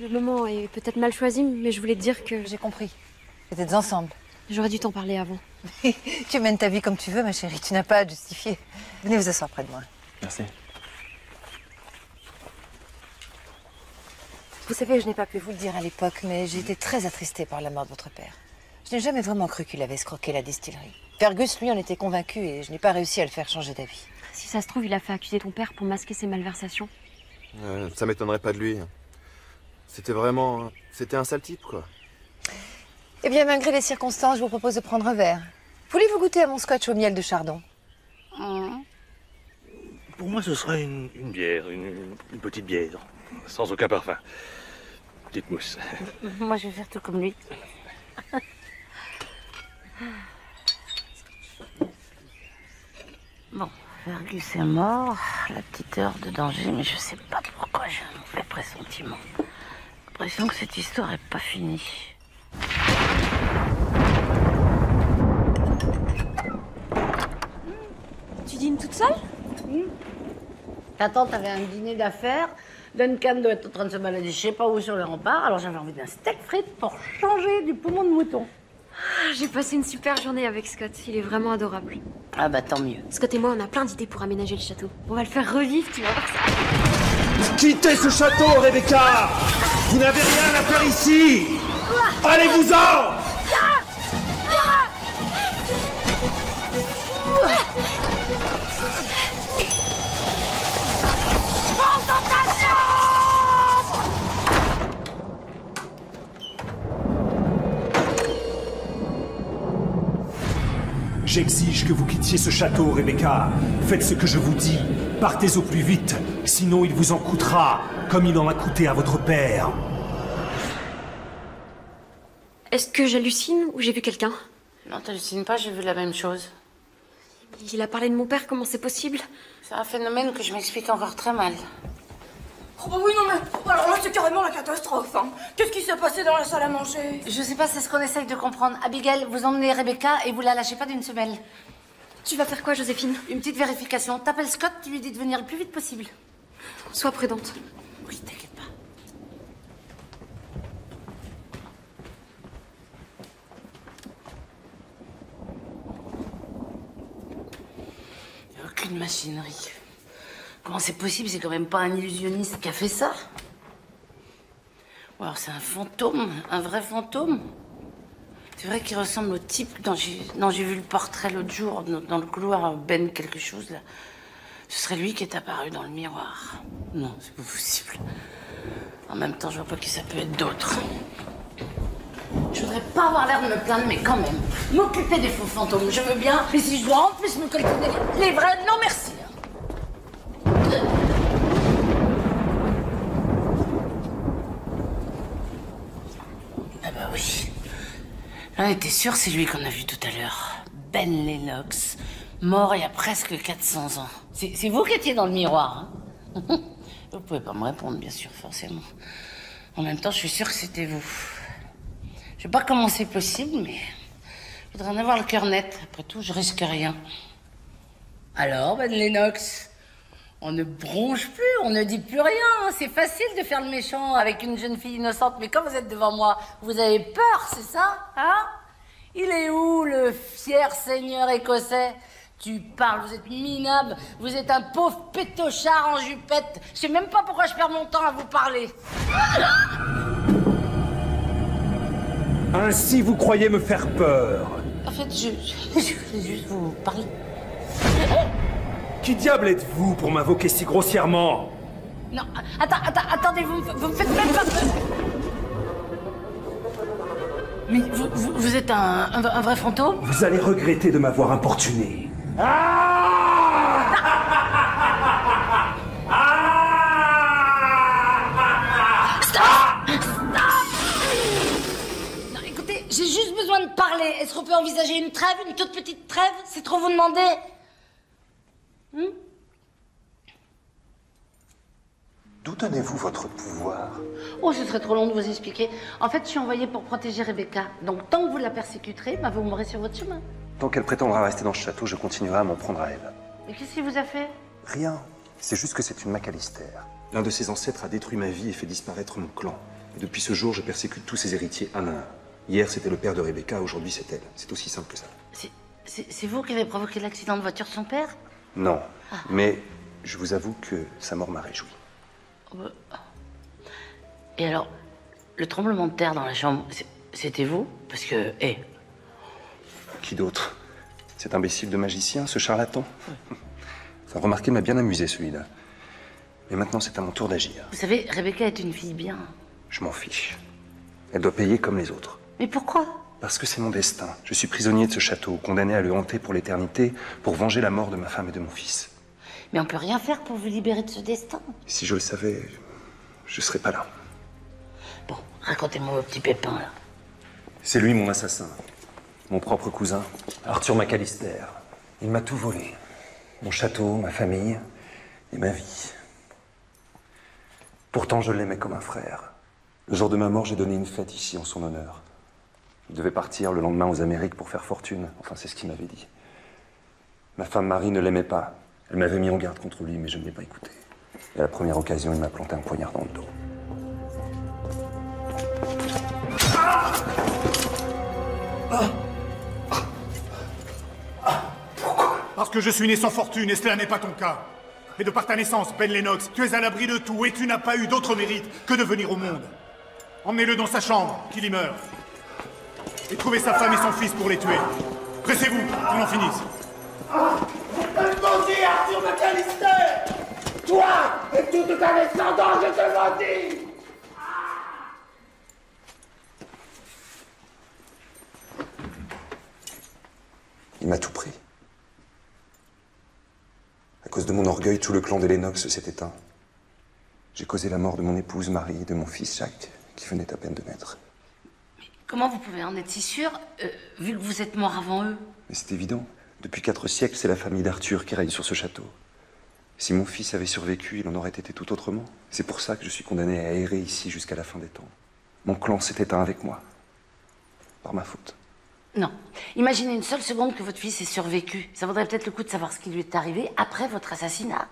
Le moment est peut-être mal choisi, mais je voulais te dire que... J'ai compris. Vous êtes ensemble. J'aurais dû t'en parler avant. Tu mènes ta vie comme tu veux, ma chérie. Tu n'as pas à justifier. Venez vous asseoir près de moi. Merci. Vous savez, je n'ai pas pu vous le dire à l'époque, mais j'ai été très attristée par la mort de votre père. Je n'ai jamais vraiment cru qu'il avait escroqué la distillerie. Fergus, lui, en était convaincu et je n'ai pas réussi à le faire changer d'avis. Si ça se trouve, il a fait accuser ton père pour masquer ses malversations. Ça m'étonnerait pas de lui. C'était un sale type, quoi. Eh bien, malgré les circonstances, je vous propose de prendre un verre. Voulez-vous goûter à mon scotch au miel de chardon? Pour moi, ce serait une bière, une petite bière, sans aucun parfum. Petite mousse. Moi, je vais faire tout comme lui. Bon, Fergus est mort, la petite heure de danger, mais je sais pas pourquoi j'ai un mauvais pressentiment. J'ai l'impression que cette histoire est pas finie. Tu dînes toute seule? Ta tante avait un dîner d'affaires. Duncan doit être en train de se balader je sais pas où sur les remparts, alors j'avais envie d'un steak frites pour changer du poumon de mouton. J'ai passé une super journée avec Scott. Il est vraiment adorable. Ah bah tant mieux. Scott et moi, on a plein d'idées pour aménager le château. On va le faire revivre, tu vas voir ça. Quittez ce château, Rebecca! Vous n'avez rien à faire ici! Allez-vous-en! J'exige que vous quittiez ce château, Rebecca. Faites ce que je vous dis. Partez au plus vite, sinon il vous en coûtera, comme il en a coûté à votre père. Est-ce que j'hallucine ou j'ai vu quelqu'un? Non, t'hallucines pas, j'ai vu la même chose. Il a parlé de mon père, comment c'est possible? C'est un phénomène que je m'explique encore très mal. Oh bah oui, non mais... Alors là, c'est carrément la catastrophe, hein. Qu'est-ce qui s'est passé dans la salle à manger? Je sais pas, c'est ce qu'on essaye de comprendre. Abigail, vous emmenez Rebecca et vous la lâchez pas d'une semelle. Tu vas faire quoi, Joséphine? Une petite vérification. T'appelles Scott, tu lui dis de venir le plus vite possible. Sois prudente. Oui, t'inquiète pas. Il n'y a aucune machinerie. Comment c'est possible? C'est quand même pas un illusionniste qui a fait ça. Ou alors c'est un fantôme, un vrai fantôme. C'est vrai qu'il ressemble au type dont j'ai vu le portrait l'autre jour, dans le couloir Ben quelque chose, là. Ce serait lui qui est apparu dans le miroir. Non, c'est pas possible. En même temps, je vois pas qui ça peut être d'autre. Je voudrais pas avoir l'air de me plaindre, mais quand même, m'occuper des faux fantômes, je veux bien. Mais si je dois en plus me collectionner les vrais, non merci. Ah bah oui. J'en étais sûre, c'est lui qu'on a vu tout à l'heure. Ben Lennox, mort il y a presque 400 ans. C'est vous qui étiez dans le miroir, hein? Vous pouvez pas me répondre, bien sûr, forcément. En même temps, je suis sûre que c'était vous. Je sais pas comment c'est possible, mais je voudrais en avoir le cœur net. Après tout, je risque rien. Alors, Ben Lennox, on ne bronche plus, on ne dit plus rien. Hein. C'est facile de faire le méchant avec une jeune fille innocente, mais quand vous êtes devant moi, vous avez peur, c'est ça, hein? Il est où, le fier seigneur écossais? Tu parles, vous êtes minable, vous êtes un pauvre pétochard en jupette. Je sais même pas pourquoi je perds mon temps à vous parler. Ainsi vous croyez me faire peur? En fait, je voulais juste vous parler. Qui diable êtes-vous pour m'invoquer si grossièrement? Non, attendez, vous me faites même pas peur. Mais vous êtes un vrai fantôme? Vous allez regretter de m'avoir importuné. Non, écoutez, j'ai juste besoin de parler. Est-ce qu'on peut envisager une trêve, une toute petite trêve? C'est trop vous demander? D'où tenez-vous votre pouvoir? Oh, ce serait trop long de vous expliquer. En fait, je suis envoyée pour protéger Rebecca. Donc, tant que vous la persécuterez, vous mourrez sur votre chemin. Tant qu'elle prétendra rester dans ce château, je continuerai à m'en prendre à elle. Mais qu'est-ce qu'il vous a fait? Rien. C'est juste que c'est une McAllister. L'un de ses ancêtres a détruit ma vie et fait disparaître mon clan. Et depuis ce jour, je persécute tous ses héritiers un à un. Hier, c'était le père de Rebecca, aujourd'hui, c'est elle. C'est aussi simple que ça. C'est vous qui avez provoqué l'accident de voiture de son père? Non, mais je vous avoue que sa mort m'a réjoui. Et alors, le tremblement de terre dans la chambre, c'était vous? Parce que, Qui d'autre? Cet imbécile de magicien, ce charlatan? Enfin, remarquez, m'a bien amusé celui-là. Mais maintenant, c'est à mon tour d'agir. Vous savez, Rebecca est une fille bien. Je m'en fiche. Elle doit payer comme les autres. Mais pourquoi? Parce que c'est mon destin. Je suis prisonnier de ce château, condamné à le hanter pour l'éternité, pour venger la mort de ma femme et de mon fils. Mais on peut rien faire pour vous libérer de ce destin. Si je le savais, je serais pas là. Bon, racontez-moi vos petits pépins, là. C'est lui mon assassin. Mon propre cousin, Arthur McAllister. Il m'a tout volé. Mon château, ma famille et ma vie. Pourtant, je l'aimais comme un frère. Le jour de ma mort, j'ai donné une fête ici en son honneur. Il devait partir le lendemain aux Amériques pour faire fortune. Enfin, c'est ce qu'il m'avait dit. Ma femme Marie ne l'aimait pas. Elle m'avait mis en garde contre lui, mais je ne l'ai pas écouté. Et à la première occasion, il m'a planté un poignard dans le dos. Parce que je suis né sans fortune, et cela n'est pas ton cas. Et de par ta naissance, Ben Lennox, tu es à l'abri de tout, et tu n'as pas eu d'autre mérite que de venir au monde. Emmenez-le dans sa chambre, qu'il y meure. Et trouvez sa femme et son fils pour les tuer. Pressez-vous, qu'on en finisse. Maudit Arthur McAllister! Toi et toute ta descendance, je te maudis! Il m'a tout pris. À cause de mon orgueil, tout le clan des Lennox s'est éteint. J'ai causé la mort de mon épouse Marie et de mon fils Jacques, qui venait à peine de naître. Comment vous pouvez en être si sûr, vu que vous êtes mort avant eux? Mais c'est évident. Depuis 4 siècles, c'est la famille d'Arthur qui règne sur ce château. Si mon fils avait survécu, il en aurait été tout autrement. C'est pour ça que je suis condamné à errer ici jusqu'à la fin des temps. Mon clan s'est éteint avec moi. Par ma faute. Non. Imaginez une seule seconde que votre fils ait survécu. Ça vaudrait peut-être le coup de savoir ce qui lui est arrivé après votre assassinat.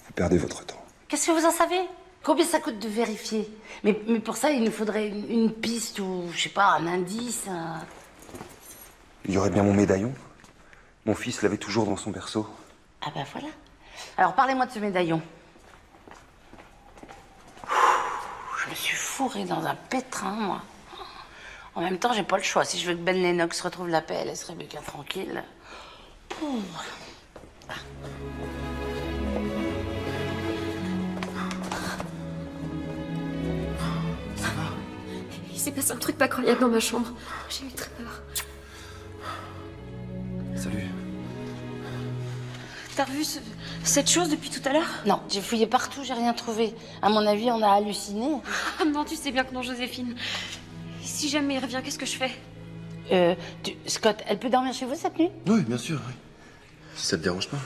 Vous perdez votre temps. Qu'est-ce que vous en savez? Combien ça coûte de vérifier? Mais pour ça, il nous faudrait une piste ou, je sais pas, un indice. Il y aurait bien mon médaillon. Mon fils l'avait toujours dans son berceau. Ah ben voilà. Alors parlez-moi de ce médaillon. Je me suis fourrée dans un pétrin, moi. En même temps, j'ai pas le choix. Si je veux que Ben Lennox retrouve la paix et laisse Rebecca tranquille. Il s'est passé un truc pas croyable dans ma chambre. J'ai eu très peur. Salut. T'as revu cette chose depuis tout à l'heure? Non, j'ai fouillé partout, j'ai rien trouvé. À mon avis, on a halluciné. Ah non, tu sais bien que non, Joséphine. Si jamais il revient, qu'est-ce que je fais? Scott, elle peut dormir chez vous cette nuit? Oui, bien sûr, oui. Si ça te dérange pas.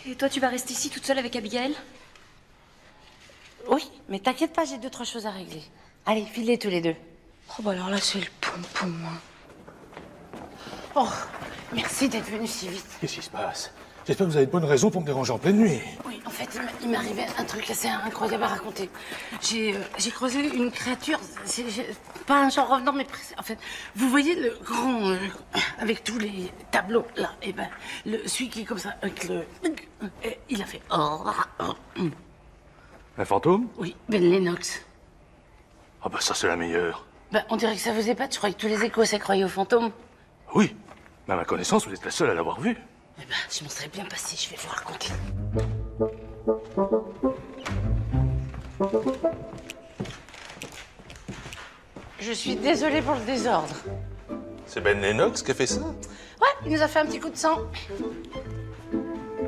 Et toi, tu vas rester ici toute seule avec Abigail? Oui, mais t'inquiète pas, j'ai 2-3 choses à régler. Allez, filez tous les deux. Oh, bah alors là, c'est le poum-poum, moi. Oh, merci d'être venu si vite. Qu'est-ce qui se passe? J'espère que vous avez de bonnes raisons pour me déranger en pleine nuit. Oui, en fait, il m'est arrivé un truc assez incroyable à raconter. J'ai creusé une créature, pas un genre revenant, mais presque. En fait, vous voyez le grand, avec tous les tableaux, là, et ben, celui qui est comme ça, avec le... il a fait... Un fantôme? Oui, Ben Lennox. Ah bah ça c'est la meilleure. Ben, on dirait que ça vous épate, je croyais que tous les Écossais croyaient aux fantômes. Oui, mais à ma connaissance, vous êtes la seule à l'avoir vu. Eh ben, je m'en serais bien passé, je vais vous raconter. Je suis désolée pour le désordre. C'est Ben Lennox qui a fait ça? Ouais, il nous a fait un petit coup de sang.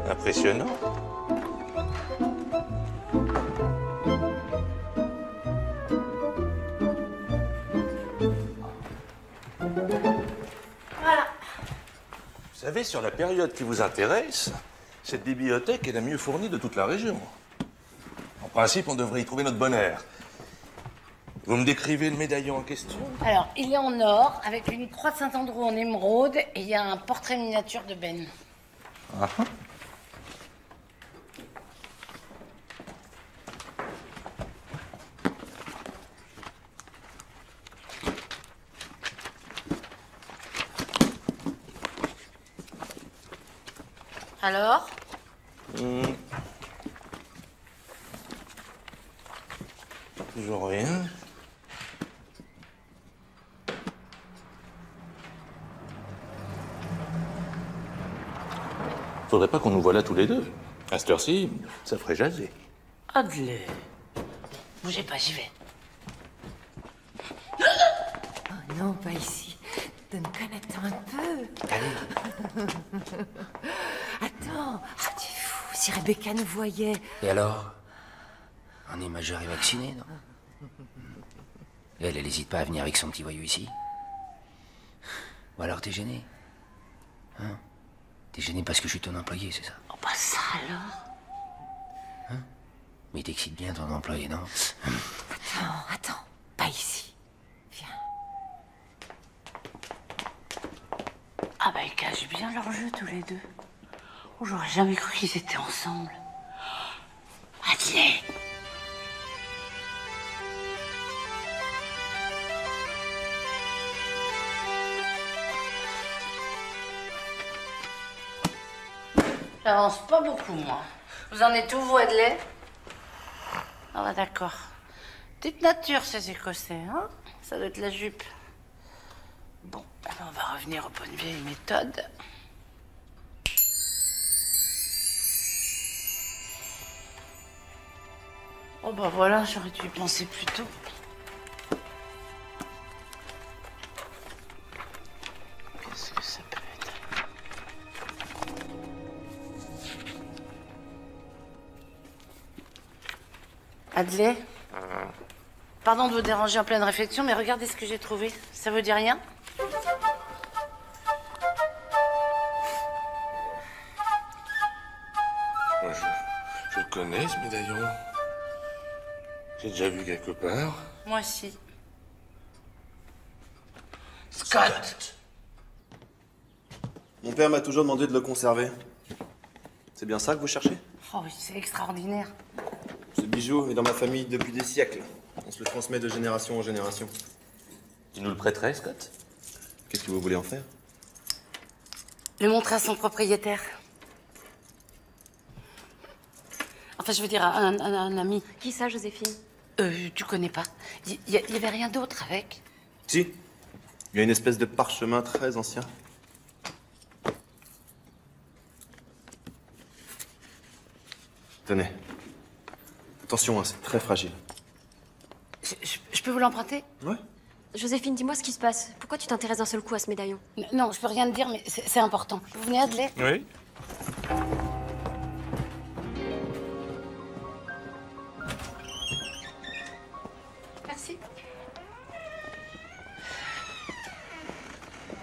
Impressionnant. Voilà. Vous savez, sur la période qui vous intéresse, cette bibliothèque est la mieux fournie de toute la région. En principe, on devrait y trouver notre bonheur. Vous me décrivez le médaillon en question? Alors, il est en or, avec une croix de Saint-Andrew en émeraude, et il y a un portrait miniature de Ben. Ah. Alors? Toujours rien. Faudrait pas qu'on nous voie là tous les deux. À cette heure-ci, ça ferait jaser. Adley. Bougez pas, j'y vais. Oh non, pas ici. Duncan, attends un peu. Allez. Attends. Ah, tu es fou. Si Rebecca nous voyait. Et alors? On est majeur et vacciné, non? Elle hésite pas à venir avec son petit voyou ici? Ou alors t'es gêné? Hein? T'es gêné parce que je suis ton employé, c'est ça? Oh, pas ça alors? Hein? Mais t'excites bien ton employé, non? Attends. Pas ici. Ah bah ils cachent bien leur jeu tous les deux. Oh, j'aurais jamais cru qu'ils étaient ensemble. Adley. J'avance pas beaucoup, moi. Vous en êtes où, vous, Adley? Ah bah d'accord. Petite nature, ces Écossais, hein? Ça doit être la jupe. Bon, alors on va revenir aux bonnes vieilles méthodes. Oh bah voilà, j'aurais dû y penser plus tôt. Qu'est-ce que ça peut être? Adley? Pardon de vous déranger en pleine réflexion, mais regardez ce que j'ai trouvé. Ça vous dit rien? Moi, je le connais, ce médaillon. J'ai déjà vu quelque part. Moi aussi. Scott! Mon père m'a toujours demandé de le conserver. C'est bien ça que vous cherchez? Oh oui, c'est extraordinaire. Ce bijou est dans ma famille depuis des siècles. On se le transmet de génération en génération. Tu nous le prêterais, Scott? Qu'est-ce que vous voulez en faire? Le montrer à son propriétaire. Enfin, je veux dire, à un ami. Qui ça, Joséphine? Tu connais pas. Il y avait rien d'autre avec? Si. Il y a une espèce de parchemin très ancien. Tenez. Attention, hein, c'est très fragile. Je peux vous l'emprunter? Ouais. Joséphine, dis-moi ce qui se passe. Pourquoi tu t'intéresses d'un seul coup à ce médaillon? Non, je peux rien te dire, mais c'est important. Vous venez, Adlai? Oui. Merci.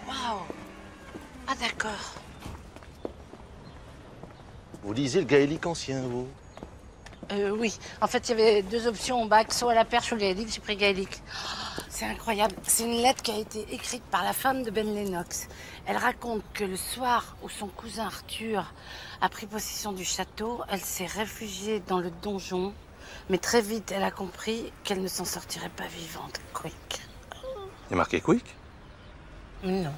Waouh. Ah, d'accord. Vous lisez le gaélique ancien, vous? Oui. En fait, il y avait deux options au bac, soit à la perche ou le gaélique. J'ai pris gaélique. Oh, c'est incroyable. C'est une lettre qui a été écrite par la femme de Ben Lennox. Elle raconte que le soir où son cousin Arthur a pris possession du château, elle s'est réfugiée dans le donjon. Mais très vite, elle a compris qu'elle ne s'en sortirait pas vivante. Quick. Il y a marqué Quick? Non.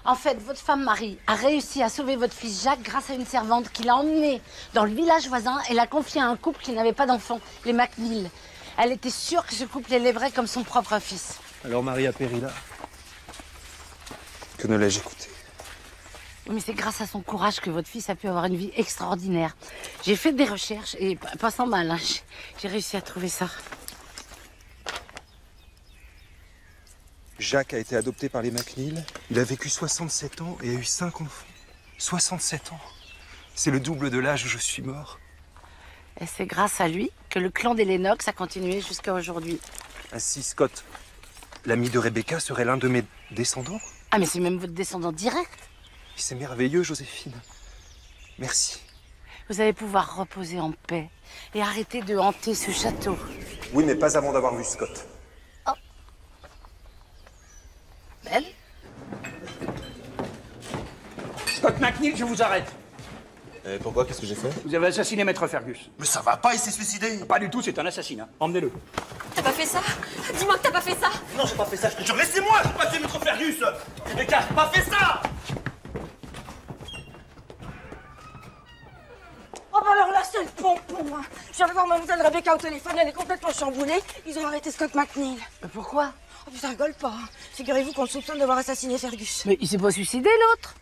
En fait, votre femme Marie a réussi à sauver votre fils Jacques grâce à une servante qui l'a emmené dans le village voisin et l'a confié à un couple qui n'avait pas d'enfant, les McNeil. Elle était sûre que ce couple l'élèverait comme son propre fils. Alors Marie a péri là. Que ne l'ai-je écouté? Oui, mais c'est grâce à son courage que votre fils a pu avoir une vie extraordinaire. J'ai fait des recherches et pas sans mal, hein. J'ai réussi à trouver ça. Jacques a été adopté par les McNeil. Il a vécu 67 ans et a eu 5 enfants. 67 ans. C'est le double de l'âge où je suis mort. Et c'est grâce à lui que le clan des Lennox a continué jusqu'à aujourd'hui. Ainsi, Scott, l'ami de Rebecca, serait l'un de mes descendants? Ah, mais c'est même votre descendant direct. C'est merveilleux, Joséphine. Merci. Vous allez pouvoir reposer en paix et arrêter de hanter ce château. Oui, mais pas avant d'avoir vu Scott. Ben? Scott McNeil, je vous arrête. Pourquoi? Qu'est-ce que j'ai fait? Vous avez assassiné Maître Fergus. Mais ça va pas, il s'est suicidé. Pas du tout, c'est un assassinat. Emmenez-le. T'as pas fait ça? Dis-moi que t'as pas fait ça! Non, j'ai pas fait ça, je te jure. Laissez-moi, j'ai pas fait Maître Fergus. Rebecca, j'ai pas fait ça. Oh bah alors là, c'est le pompon, hein. Je viens de voir mademoiselle Rebecca au téléphone, elle est complètement chamboulée. Ils ont arrêté Scott McNeil. Mais pourquoi? Oh putain, rigole pas. Hein. Figurez-vous qu'on le soupçonne d'avoir assassiné Fergus. Mais il s'est pas suicidé, l'autre?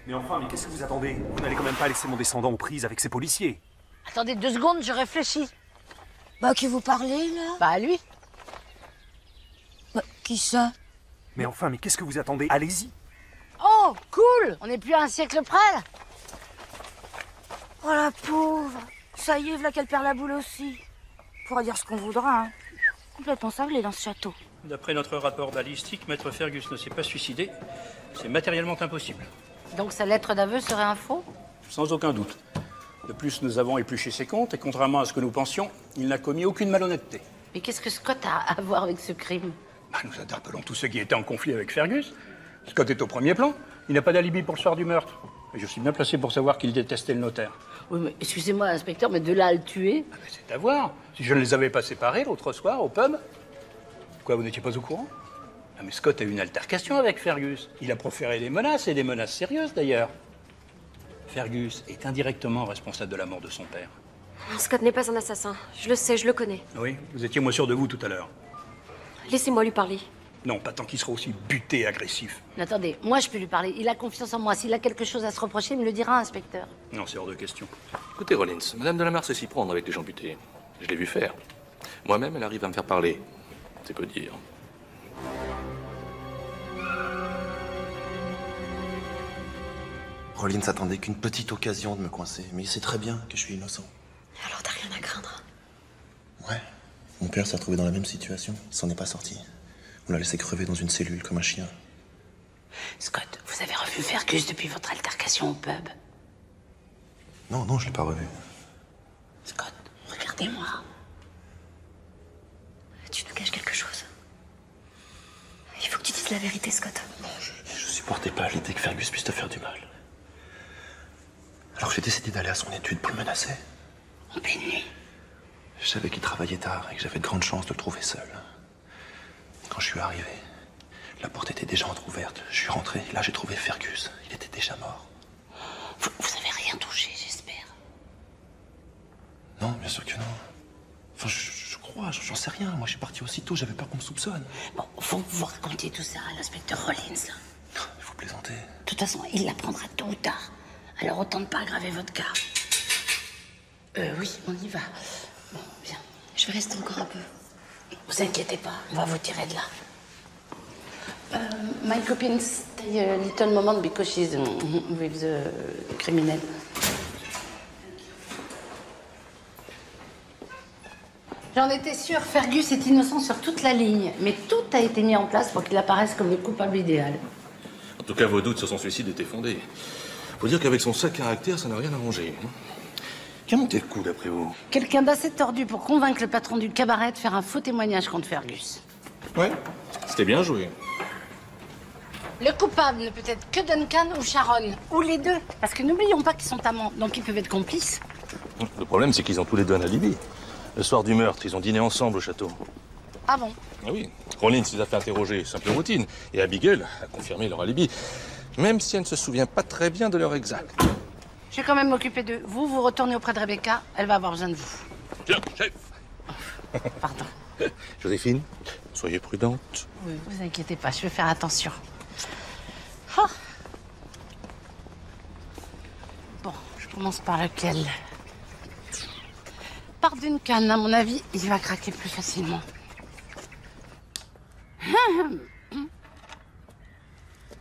Mais enfin, mais qu'est-ce que vous attendez? Vous n'allez quand même pas laisser mon descendant aux prises avec ces policiers. Attendez 2 secondes, je réfléchis. Bah, qui vous parlez, là? Bah, lui. Bah, qui ça? Mais enfin, mais qu'est-ce que vous attendez? Allez-y. Oh, cool. On n'est plus à un siècle près, là. Oh la pauvre. Ça y est, voilà qu'elle perd la boule aussi. On pourra dire ce qu'on voudra, hein. Complètement cinglé dans ce château. D'après notre rapport balistique, Maître Fergus ne s'est pas suicidé. C'est matériellement impossible. Donc sa lettre d'aveu serait un faux? Sans aucun doute. De plus, nous avons épluché ses comptes et contrairement à ce que nous pensions, il n'a commis aucune malhonnêteté. Mais qu'est-ce que Scott a à voir avec ce crime? Bah, nous interpellons tous ceux qui étaient en conflit avec Fergus. Scott est au premier plan. Il n'a pas d'alibi pour le soir du meurtre. Et je suis bien placé pour savoir qu'il détestait le notaire. Oui, mais excusez-moi, inspecteur, mais de là à le tuer? Ah, mais c'est à voir. Si je ne les avais pas séparés l'autre soir au pub. Quoi, vous n'étiez pas au courant? Ah, mais Scott a eu une altercation avec Fergus. Il a proféré des menaces, et des menaces sérieuses d'ailleurs. Fergus est indirectement responsable de la mort de son père. Scott n'est pas un assassin. Je le sais, je le connais. Oui, vous étiez moins sûr de vous tout à l'heure. Laissez-moi lui parler. Non, pas tant qu'il sera aussi buté et agressif. Mais attendez, moi je peux lui parler. Il a confiance en moi. S'il a quelque chose à se reprocher, il me le dira, inspecteur. Non, c'est hors de question. Écoutez, Rollins, Madame de la Mare sait s'y prendre avec les gens butés. Je l'ai vu faire. Moi-même, elle arrive à me faire parler. C'est peu dire. Rollins s'attendait qu'une petite occasion de me coincer, mais il sait très bien que je suis innocent. Alors t'as rien à craindre? Ouais. Mon père s'est retrouvé dans la même situation. Il s'en est pas sorti. On l'a laissé crever dans une cellule comme un chien. Scott, vous avez revu Fergus depuis votre altercation au pub? Non, non, je l'ai pas revu. Scott, regardez-moi. Tu nous caches quelque chose. Il faut que tu dises la vérité, Scott. Non, je supportais pas l'idée que Fergus puisse te faire du mal. Alors j'ai décidé d'aller à son étude pour le menacer. En pleine nuit. Je savais qu'il travaillait tard et que j'avais de grandes chances de le trouver seul. Quand je suis arrivé, la porte était déjà entrouverte. Je suis rentré, là j'ai trouvé Fergus. Il était déjà mort. Vous avez rien touché, j'espère? Non, bien sûr que non. Enfin, je crois, j'en sais rien. Moi, je suis parti aussitôt, j'avais peur qu'on me soupçonne. Bon, faut que vous racontiez tout ça à l'inspecteur Rollins, là. Il faut plaisanter. De toute façon, il l'apprendra tôt ou tard. Alors autant ne pas aggraver votre cas. Oui, on y va. Bon, bien. Je vais rester encore un peu. Vous inquiétez pas, on va vous tirer de là. My copine stay a little moment because she's with the criminal. J'en étais sûre, Fergus est innocent sur toute la ligne, mais tout a été mis en place pour qu'il apparaisse comme le coupable idéal. En tout cas, vos doutes sur son suicide étaient fondés. Faut dire qu'avec son sale caractère, ça n'a rien arrangé. Qui a monté le coup, d'après vous? Quelqu'un d'assez tordu pour convaincre le patron du cabaret de faire un faux témoignage contre Fergus. Ouais, c'était bien joué. Le coupable ne peut être que Duncan ou Sharon, ou les deux. Parce que n'oublions pas qu'ils sont amants, donc ils peuvent être complices. Le problème, c'est qu'ils ont tous les deux un alibi. Le soir du meurtre, ils ont dîné ensemble au château. Ah bon? Ah oui, Rollins les a fait interroger, simple routine. Et Abigail a confirmé leur alibi, même si elle ne se souvient pas très bien de l'heure exacte. Je vais quand même m'occuper d'eux. Vous retournez auprès de Rebecca, elle va avoir besoin de vous. Tiens, chef. Pardon. Joséphine, soyez prudente. Oui, vous inquiétez pas, je vais faire attention. Ah. Bon, je commence par lequel? Par Duncan, à mon avis, il va craquer plus facilement.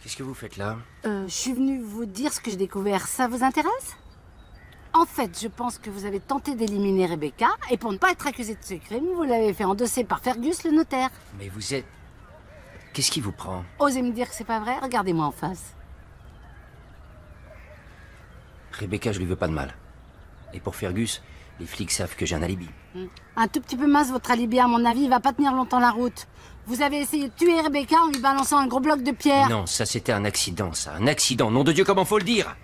Qu'est-ce que vous faites là? Je suis venue vous dire ce que j'ai découvert. Ça vous intéresse? En fait, je pense que vous avez tenté d'éliminer Rebecca, et pour ne pas être accusé de ce crime, vous l'avez fait endosser par Fergus, le notaire. Mais vous êtes... Qu'est-ce qui vous prend? Osez me dire que c'est pas vrai? Regardez-moi en face. Rebecca, je lui veux pas de mal. Et pour Fergus, les flics savent que j'ai un alibi. Un tout petit peu mince, votre alibi, à mon avis, il va pas tenir longtemps la route. Vous avez essayé de tuer Rebecca en lui balançant un gros bloc de pierre. Non, ça c'était un accident, ça. Un accident, nom de Dieu, comment faut le dire?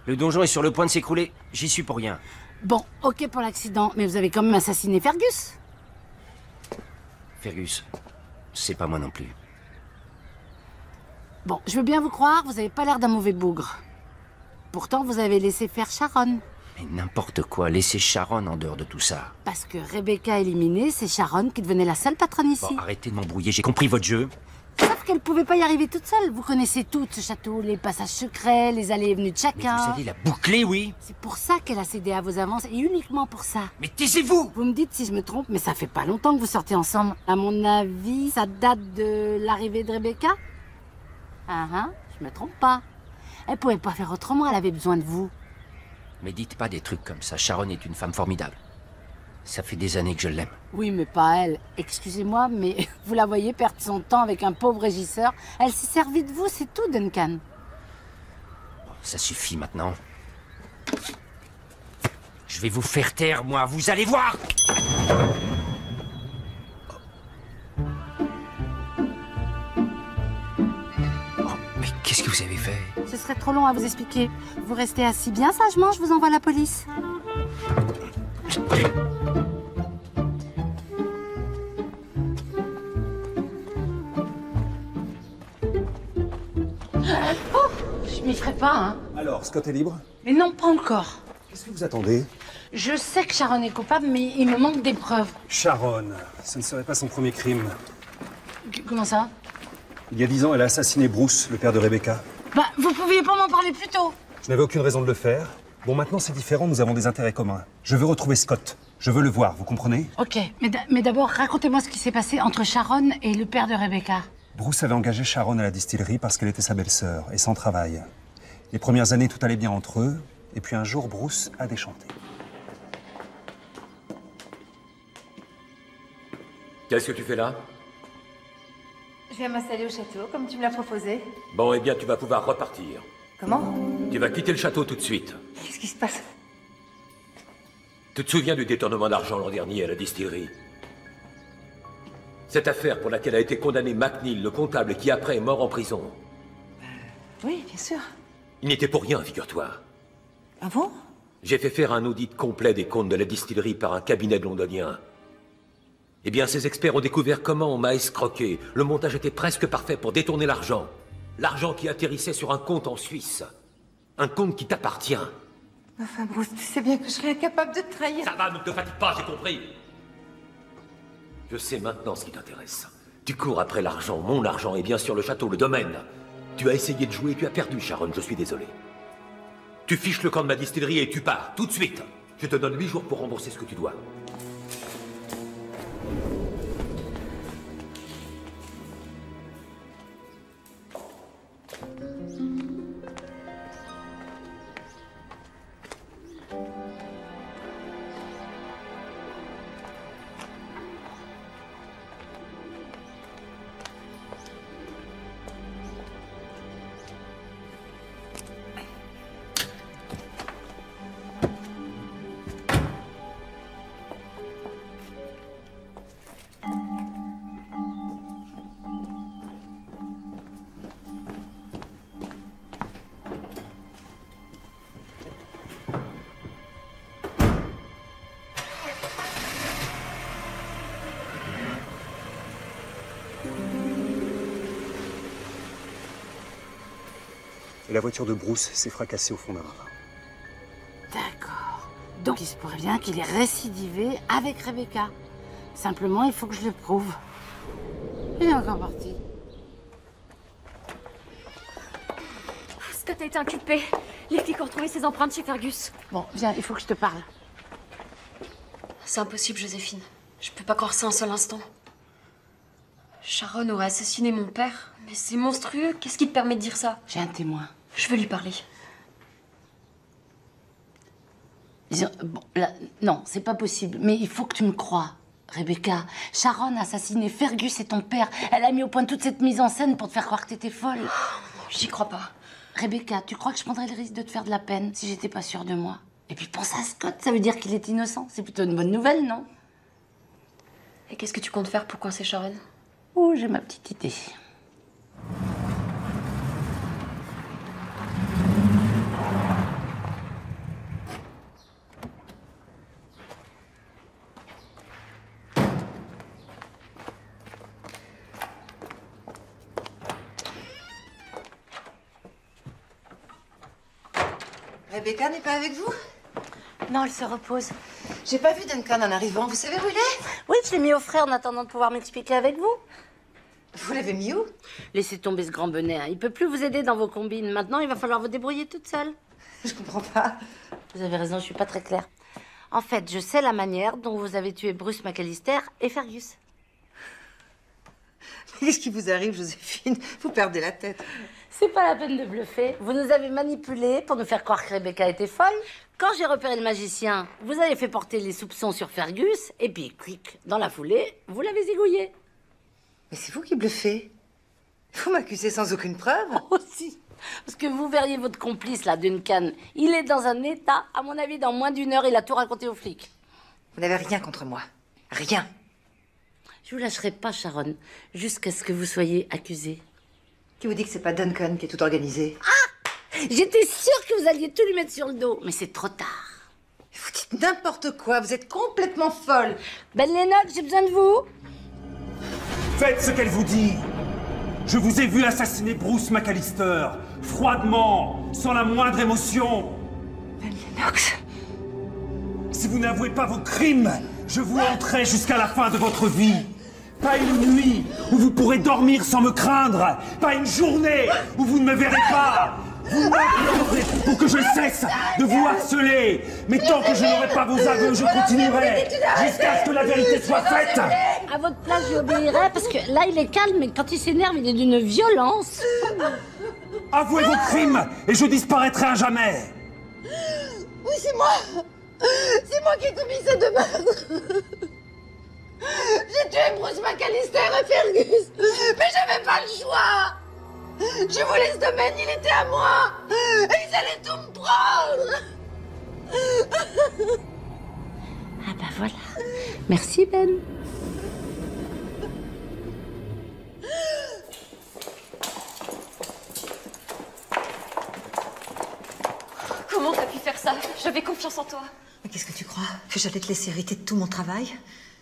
Le donjon est sur le point de s'écrouler. J'y suis pour rien. Bon, ok pour l'accident, mais vous avez quand même assassiné Fergus. Fergus, c'est pas moi non plus. Bon, je veux bien vous croire, vous avez pas l'air d'un mauvais bougre. Pourtant, vous avez laissé faire Sharon. Mais n'importe quoi, laissez Sharon en dehors de tout ça. Parce que Rebecca éliminée, c'est Sharon qui devenait la seule patronne ici. Bon, arrêtez de m'embrouiller, j'ai compris votre jeu. Sauf qu'elle pouvait pas y arriver toute seule. Vous connaissez tout ce château, les passages secrets, les allées et venues de chacun. Mais vous allez la boucler, oui. C'est pour ça qu'elle a cédé à vos avances, et uniquement pour ça. Mais taisez-vous! Vous me dites si je me trompe, mais ça fait pas longtemps que vous sortez ensemble. À mon avis, ça date de l'arrivée de Rebecca? Je me trompe pas. Elle pouvait pas faire autrement, elle avait besoin de vous. Mais dites pas des trucs comme ça, Sharon est une femme formidable. Ça fait des années que je l'aime. Oui, mais pas elle. Excusez-moi, mais vous la voyez perdre son temps avec un pauvre régisseur. Elle s'est servie de vous, c'est tout, Duncan. Bon, ça suffit maintenant. Je vais vous faire taire, moi, vous allez voir! Oh, mais qu'est-ce que vous avez fait? Ce serait trop long à vous expliquer. Vous restez assis bien sagement, je vous envoie la police. Oh, je m'y ferai pas, hein. Alors, Scott est libre? Mais non, pas encore. Qu'est-ce que vous attendez? Je sais que Sharon est coupable, mais il me manque des preuves. Sharon, ce ne serait pas son premier crime. Comment ça? Il y a 10 ans, elle a assassiné Bruce, le père de Rebecca. Bah, vous pouviez pas m'en parler plus tôt. Je n'avais aucune raison de le faire. Bon, maintenant c'est différent, nous avons des intérêts communs. Je veux retrouver Scott. Je veux le voir, vous comprenez? Ok, mais d'abord, racontez-moi ce qui s'est passé entre Sharon et le père de Rebecca. Bruce avait engagé Sharon à la distillerie parce qu'elle était sa belle-sœur et sans travail. Les premières années, tout allait bien entre eux. Et puis un jour, Bruce a déchanté. Qu'est-ce que tu fais là? Je viens m'installer au château, comme tu me l'as proposé. Bon, eh bien, tu vas pouvoir repartir. Comment? Tu vas quitter le château tout de suite. Qu'est-ce qui se passe? Tu te souviens du détournement d'argent l'an dernier à la distillerie? Cette affaire pour laquelle a été condamné McNeil, le comptable, qui après est mort en prison. Oui, bien sûr. Il n'y était pour rien, figure-toi. Ah bon? J'ai fait faire un audit complet des comptes de la distillerie par un cabinet londonien. Eh bien, ces experts ont découvert comment on m'a escroqué. Le montage était presque parfait pour détourner l'argent. L'argent qui atterrissait sur un compte en Suisse. Un compte qui t'appartient. Enfin, Bruce, tu sais bien que je serais incapable de te trahir. Ça va, ne te fatigue pas, j'ai compris. Je sais maintenant ce qui t'intéresse. Tu cours après l'argent, mon argent, et bien sûr le château, le domaine. Tu as essayé de jouer, tu as perdu, Sharon, je suis désolé. Tu fiches le camp de ma distillerie et tu pars, tout de suite. Je te donne 8 jours pour rembourser ce que tu dois. Et la voiture de Bruce s'est fracassée au fond d'un ravin. D'accord. Donc il se pourrait bien qu'il ait récidivé avec Rebecca. Simplement, il faut que je le prouve. Il est encore parti. Scott a été inculpé. Les flics ont retrouvé ses empreintes chez Fergus. Bon, viens, il faut que je te parle. C'est impossible, Joséphine. Je peux pas croire ça un seul instant. Sharon aurait assassiné mon père. Mais c'est monstrueux. Qu'est-ce qui te permet de dire ça? J'ai un témoin. Je veux lui parler. Bon, là, non, c'est pas possible. Mais il faut que tu me crois. Rebecca, Sharon a assassiné Fergus et ton père. Elle a mis au point toute cette mise en scène pour te faire croire que t'étais folle. J'y crois pas. Rebecca, tu crois que je prendrais le risque de te faire de la peine si j'étais pas sûre de moi? Et puis pense à Scott, ça veut dire qu'il est innocent. C'est plutôt une bonne nouvelle, non? Et qu'est-ce que tu comptes faire pour coincer Sharon? Oh, j'ai ma petite idée. Rebecca n'est pas avec vous? Non, elle se repose. J'ai pas vu Duncan en arrivant. Vous savez où il est? Oui, je l'ai mis au frais en attendant de pouvoir m'expliquer avec vous. Vous l'avez mis où? Laissez tomber ce grand bonnet. Hein. Il peut plus vous aider dans vos combines. Maintenant, il va falloir vous débrouiller toute seule. Je comprends pas. Vous avez raison, je suis pas très claire. En fait, je sais la manière dont vous avez tué Bruce McAllister et Fergus. Mais qu'est-ce qui vous arrive, Joséphine? Vous perdez la tête. C'est pas la peine de bluffer. Vous nous avez manipulés pour nous faire croire que Rebecca était folle. Quand j'ai repéré le magicien, vous avez fait porter les soupçons sur Fergus. Et puis, quick, dans la foulée, vous l'avez zigouillé. Mais c'est vous qui bluffez. Vous m'accusez sans aucune preuve. Aussi. Parce que vous verriez votre complice, là, Duncan. Il est dans un état, à mon avis, dans moins d'1 heure, il a tout raconté aux flics. Vous n'avez rien contre moi. Rien. Je vous lâcherai pas, Sharon, jusqu'à ce que vous soyez accusée. Qui vous dit que c'est pas Duncan qui est tout organisé? Ah! J'étais sûre que vous alliez tout lui mettre sur le dos, mais c'est trop tard. Vous dites n'importe quoi, vous êtes complètement folle. Ben Lennox, j'ai besoin de vous. Faites ce qu'elle vous dit. Je vous ai vu assassiner Bruce McAllister, froidement, sans la moindre émotion. Ben Lennox. Si vous n'avouez pas vos crimes, je vous hanterai jusqu'à la fin de votre vie. Pas une nuit où vous pourrez dormir sans me craindre. Pas une journée où vous ne me verrez pas. Vous m'implorez pour que je cesse de vous harceler. Mais tant que je n'aurai pas vos aveux, je continuerai jusqu'à ce que la vérité soit faite. À votre place, j'obéirai parce que là, il est calme, mais quand il s'énerve, il est d'une violence. Avouez vos crimes et je disparaîtrai à jamais. Oui, c'est moi. C'est moi qui ai commis ces deux meurtres. J'ai tué Bruce McAllister et Fergus, mais j'avais pas le choix. Je voulais ce domaine, il était à moi. Et ils allaient tout me prendre. Ah bah voilà. Merci, Ben. Comment t'as pu faire ça? J'avais confiance en toi. Mais qu'est-ce que tu crois? Que j'allais te laisser hériter de tout mon travail?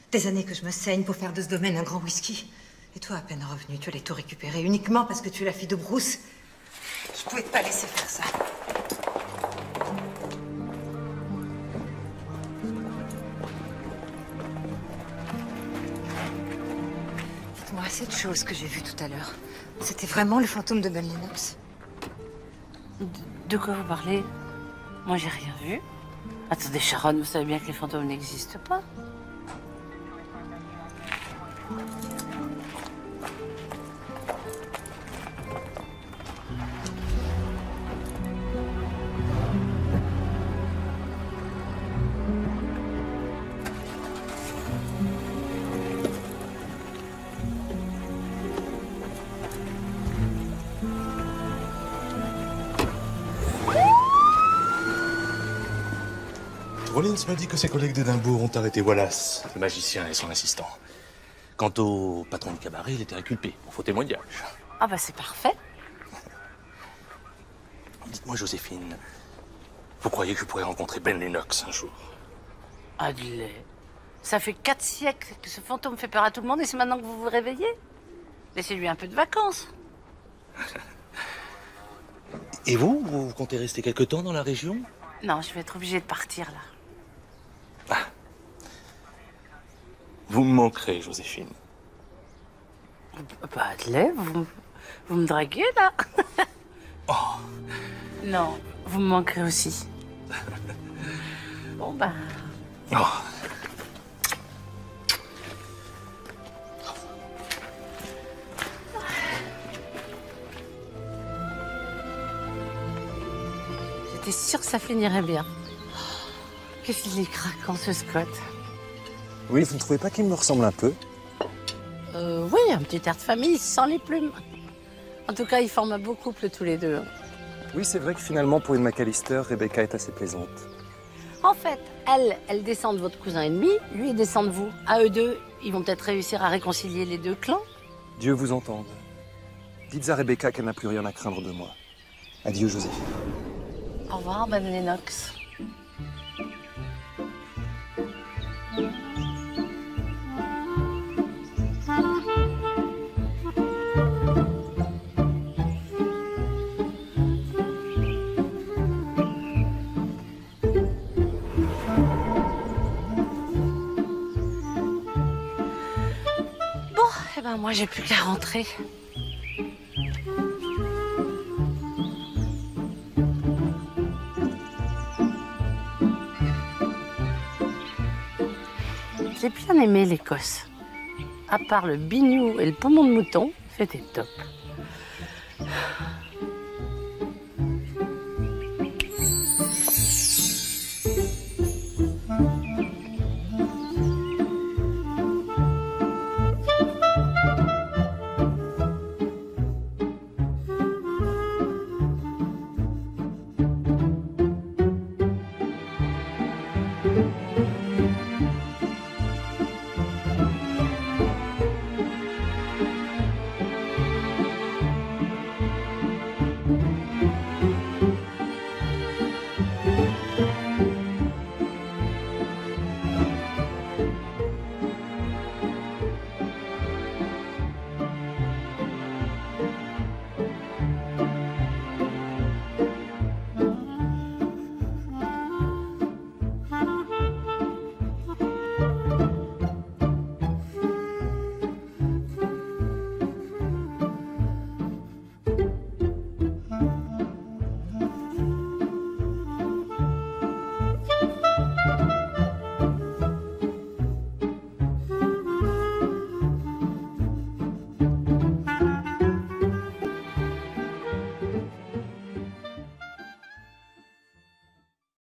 Des années que je me saigne pour faire de ce domaine un grand whisky. Et toi, à peine revenu, tu allais tout récupérer uniquement parce que tu es la fille de Bruce. Je pouvais pas laisser faire ça. Dites-moi, cette chose que j'ai vue tout à l'heure, c'était vraiment le fantôme de Ben Lennox? De quoi vous parlez? Moi, j'ai rien vu. Attendez, Sharon, vous savez bien que les fantômes n'existent pas. Rollins m'a dit que ses collègues d'Édimbourg ont arrêté Wallace, le magicien et son assistant. Quant au patron du cabaret, il était inculpé pour faux témoignage. Ah bah c'est parfait. Dites-moi, Joséphine, vous croyez que je pourrais rencontrer Ben Lennox un jour? Adley, ça fait 4 siècles que ce fantôme fait peur à tout le monde et c'est maintenant que vous vous réveillez? Laissez-lui un peu de vacances. Et vous comptez rester quelque temps dans la région? Non, je vais être obligée de partir, là. Vous me manquerez, Joséphine. Bah, Adelaide, vous me draguez, là. Non, vous me manquerez aussi. Bon, bah... J'étais sûre que ça finirait bien. Qu'est-ce qu'il est craquant, ce Scott. Oui, vous ne trouvez pas qu'il me ressemble un peu? Oui, un petit air de famille sans les plumes. En tout cas, ils forment un beau couple tous les deux. Oui, c'est vrai que finalement, pour une McAllister, Rebecca est assez plaisante. En fait, elle descend de votre cousin ennemi, lui, il descend de vous. À eux deux, ils vont peut-être réussir à réconcilier les deux clans. Dieu vous entende. Dites à Rebecca qu'elle n'a plus rien à craindre de moi. Adieu, Joséphine. Au revoir, Ben Lennox. Eh ben moi, j'ai plus qu'à rentrer. J'ai bien aimé l'Écosse. À part le bignou et le poumon de mouton, c'était top.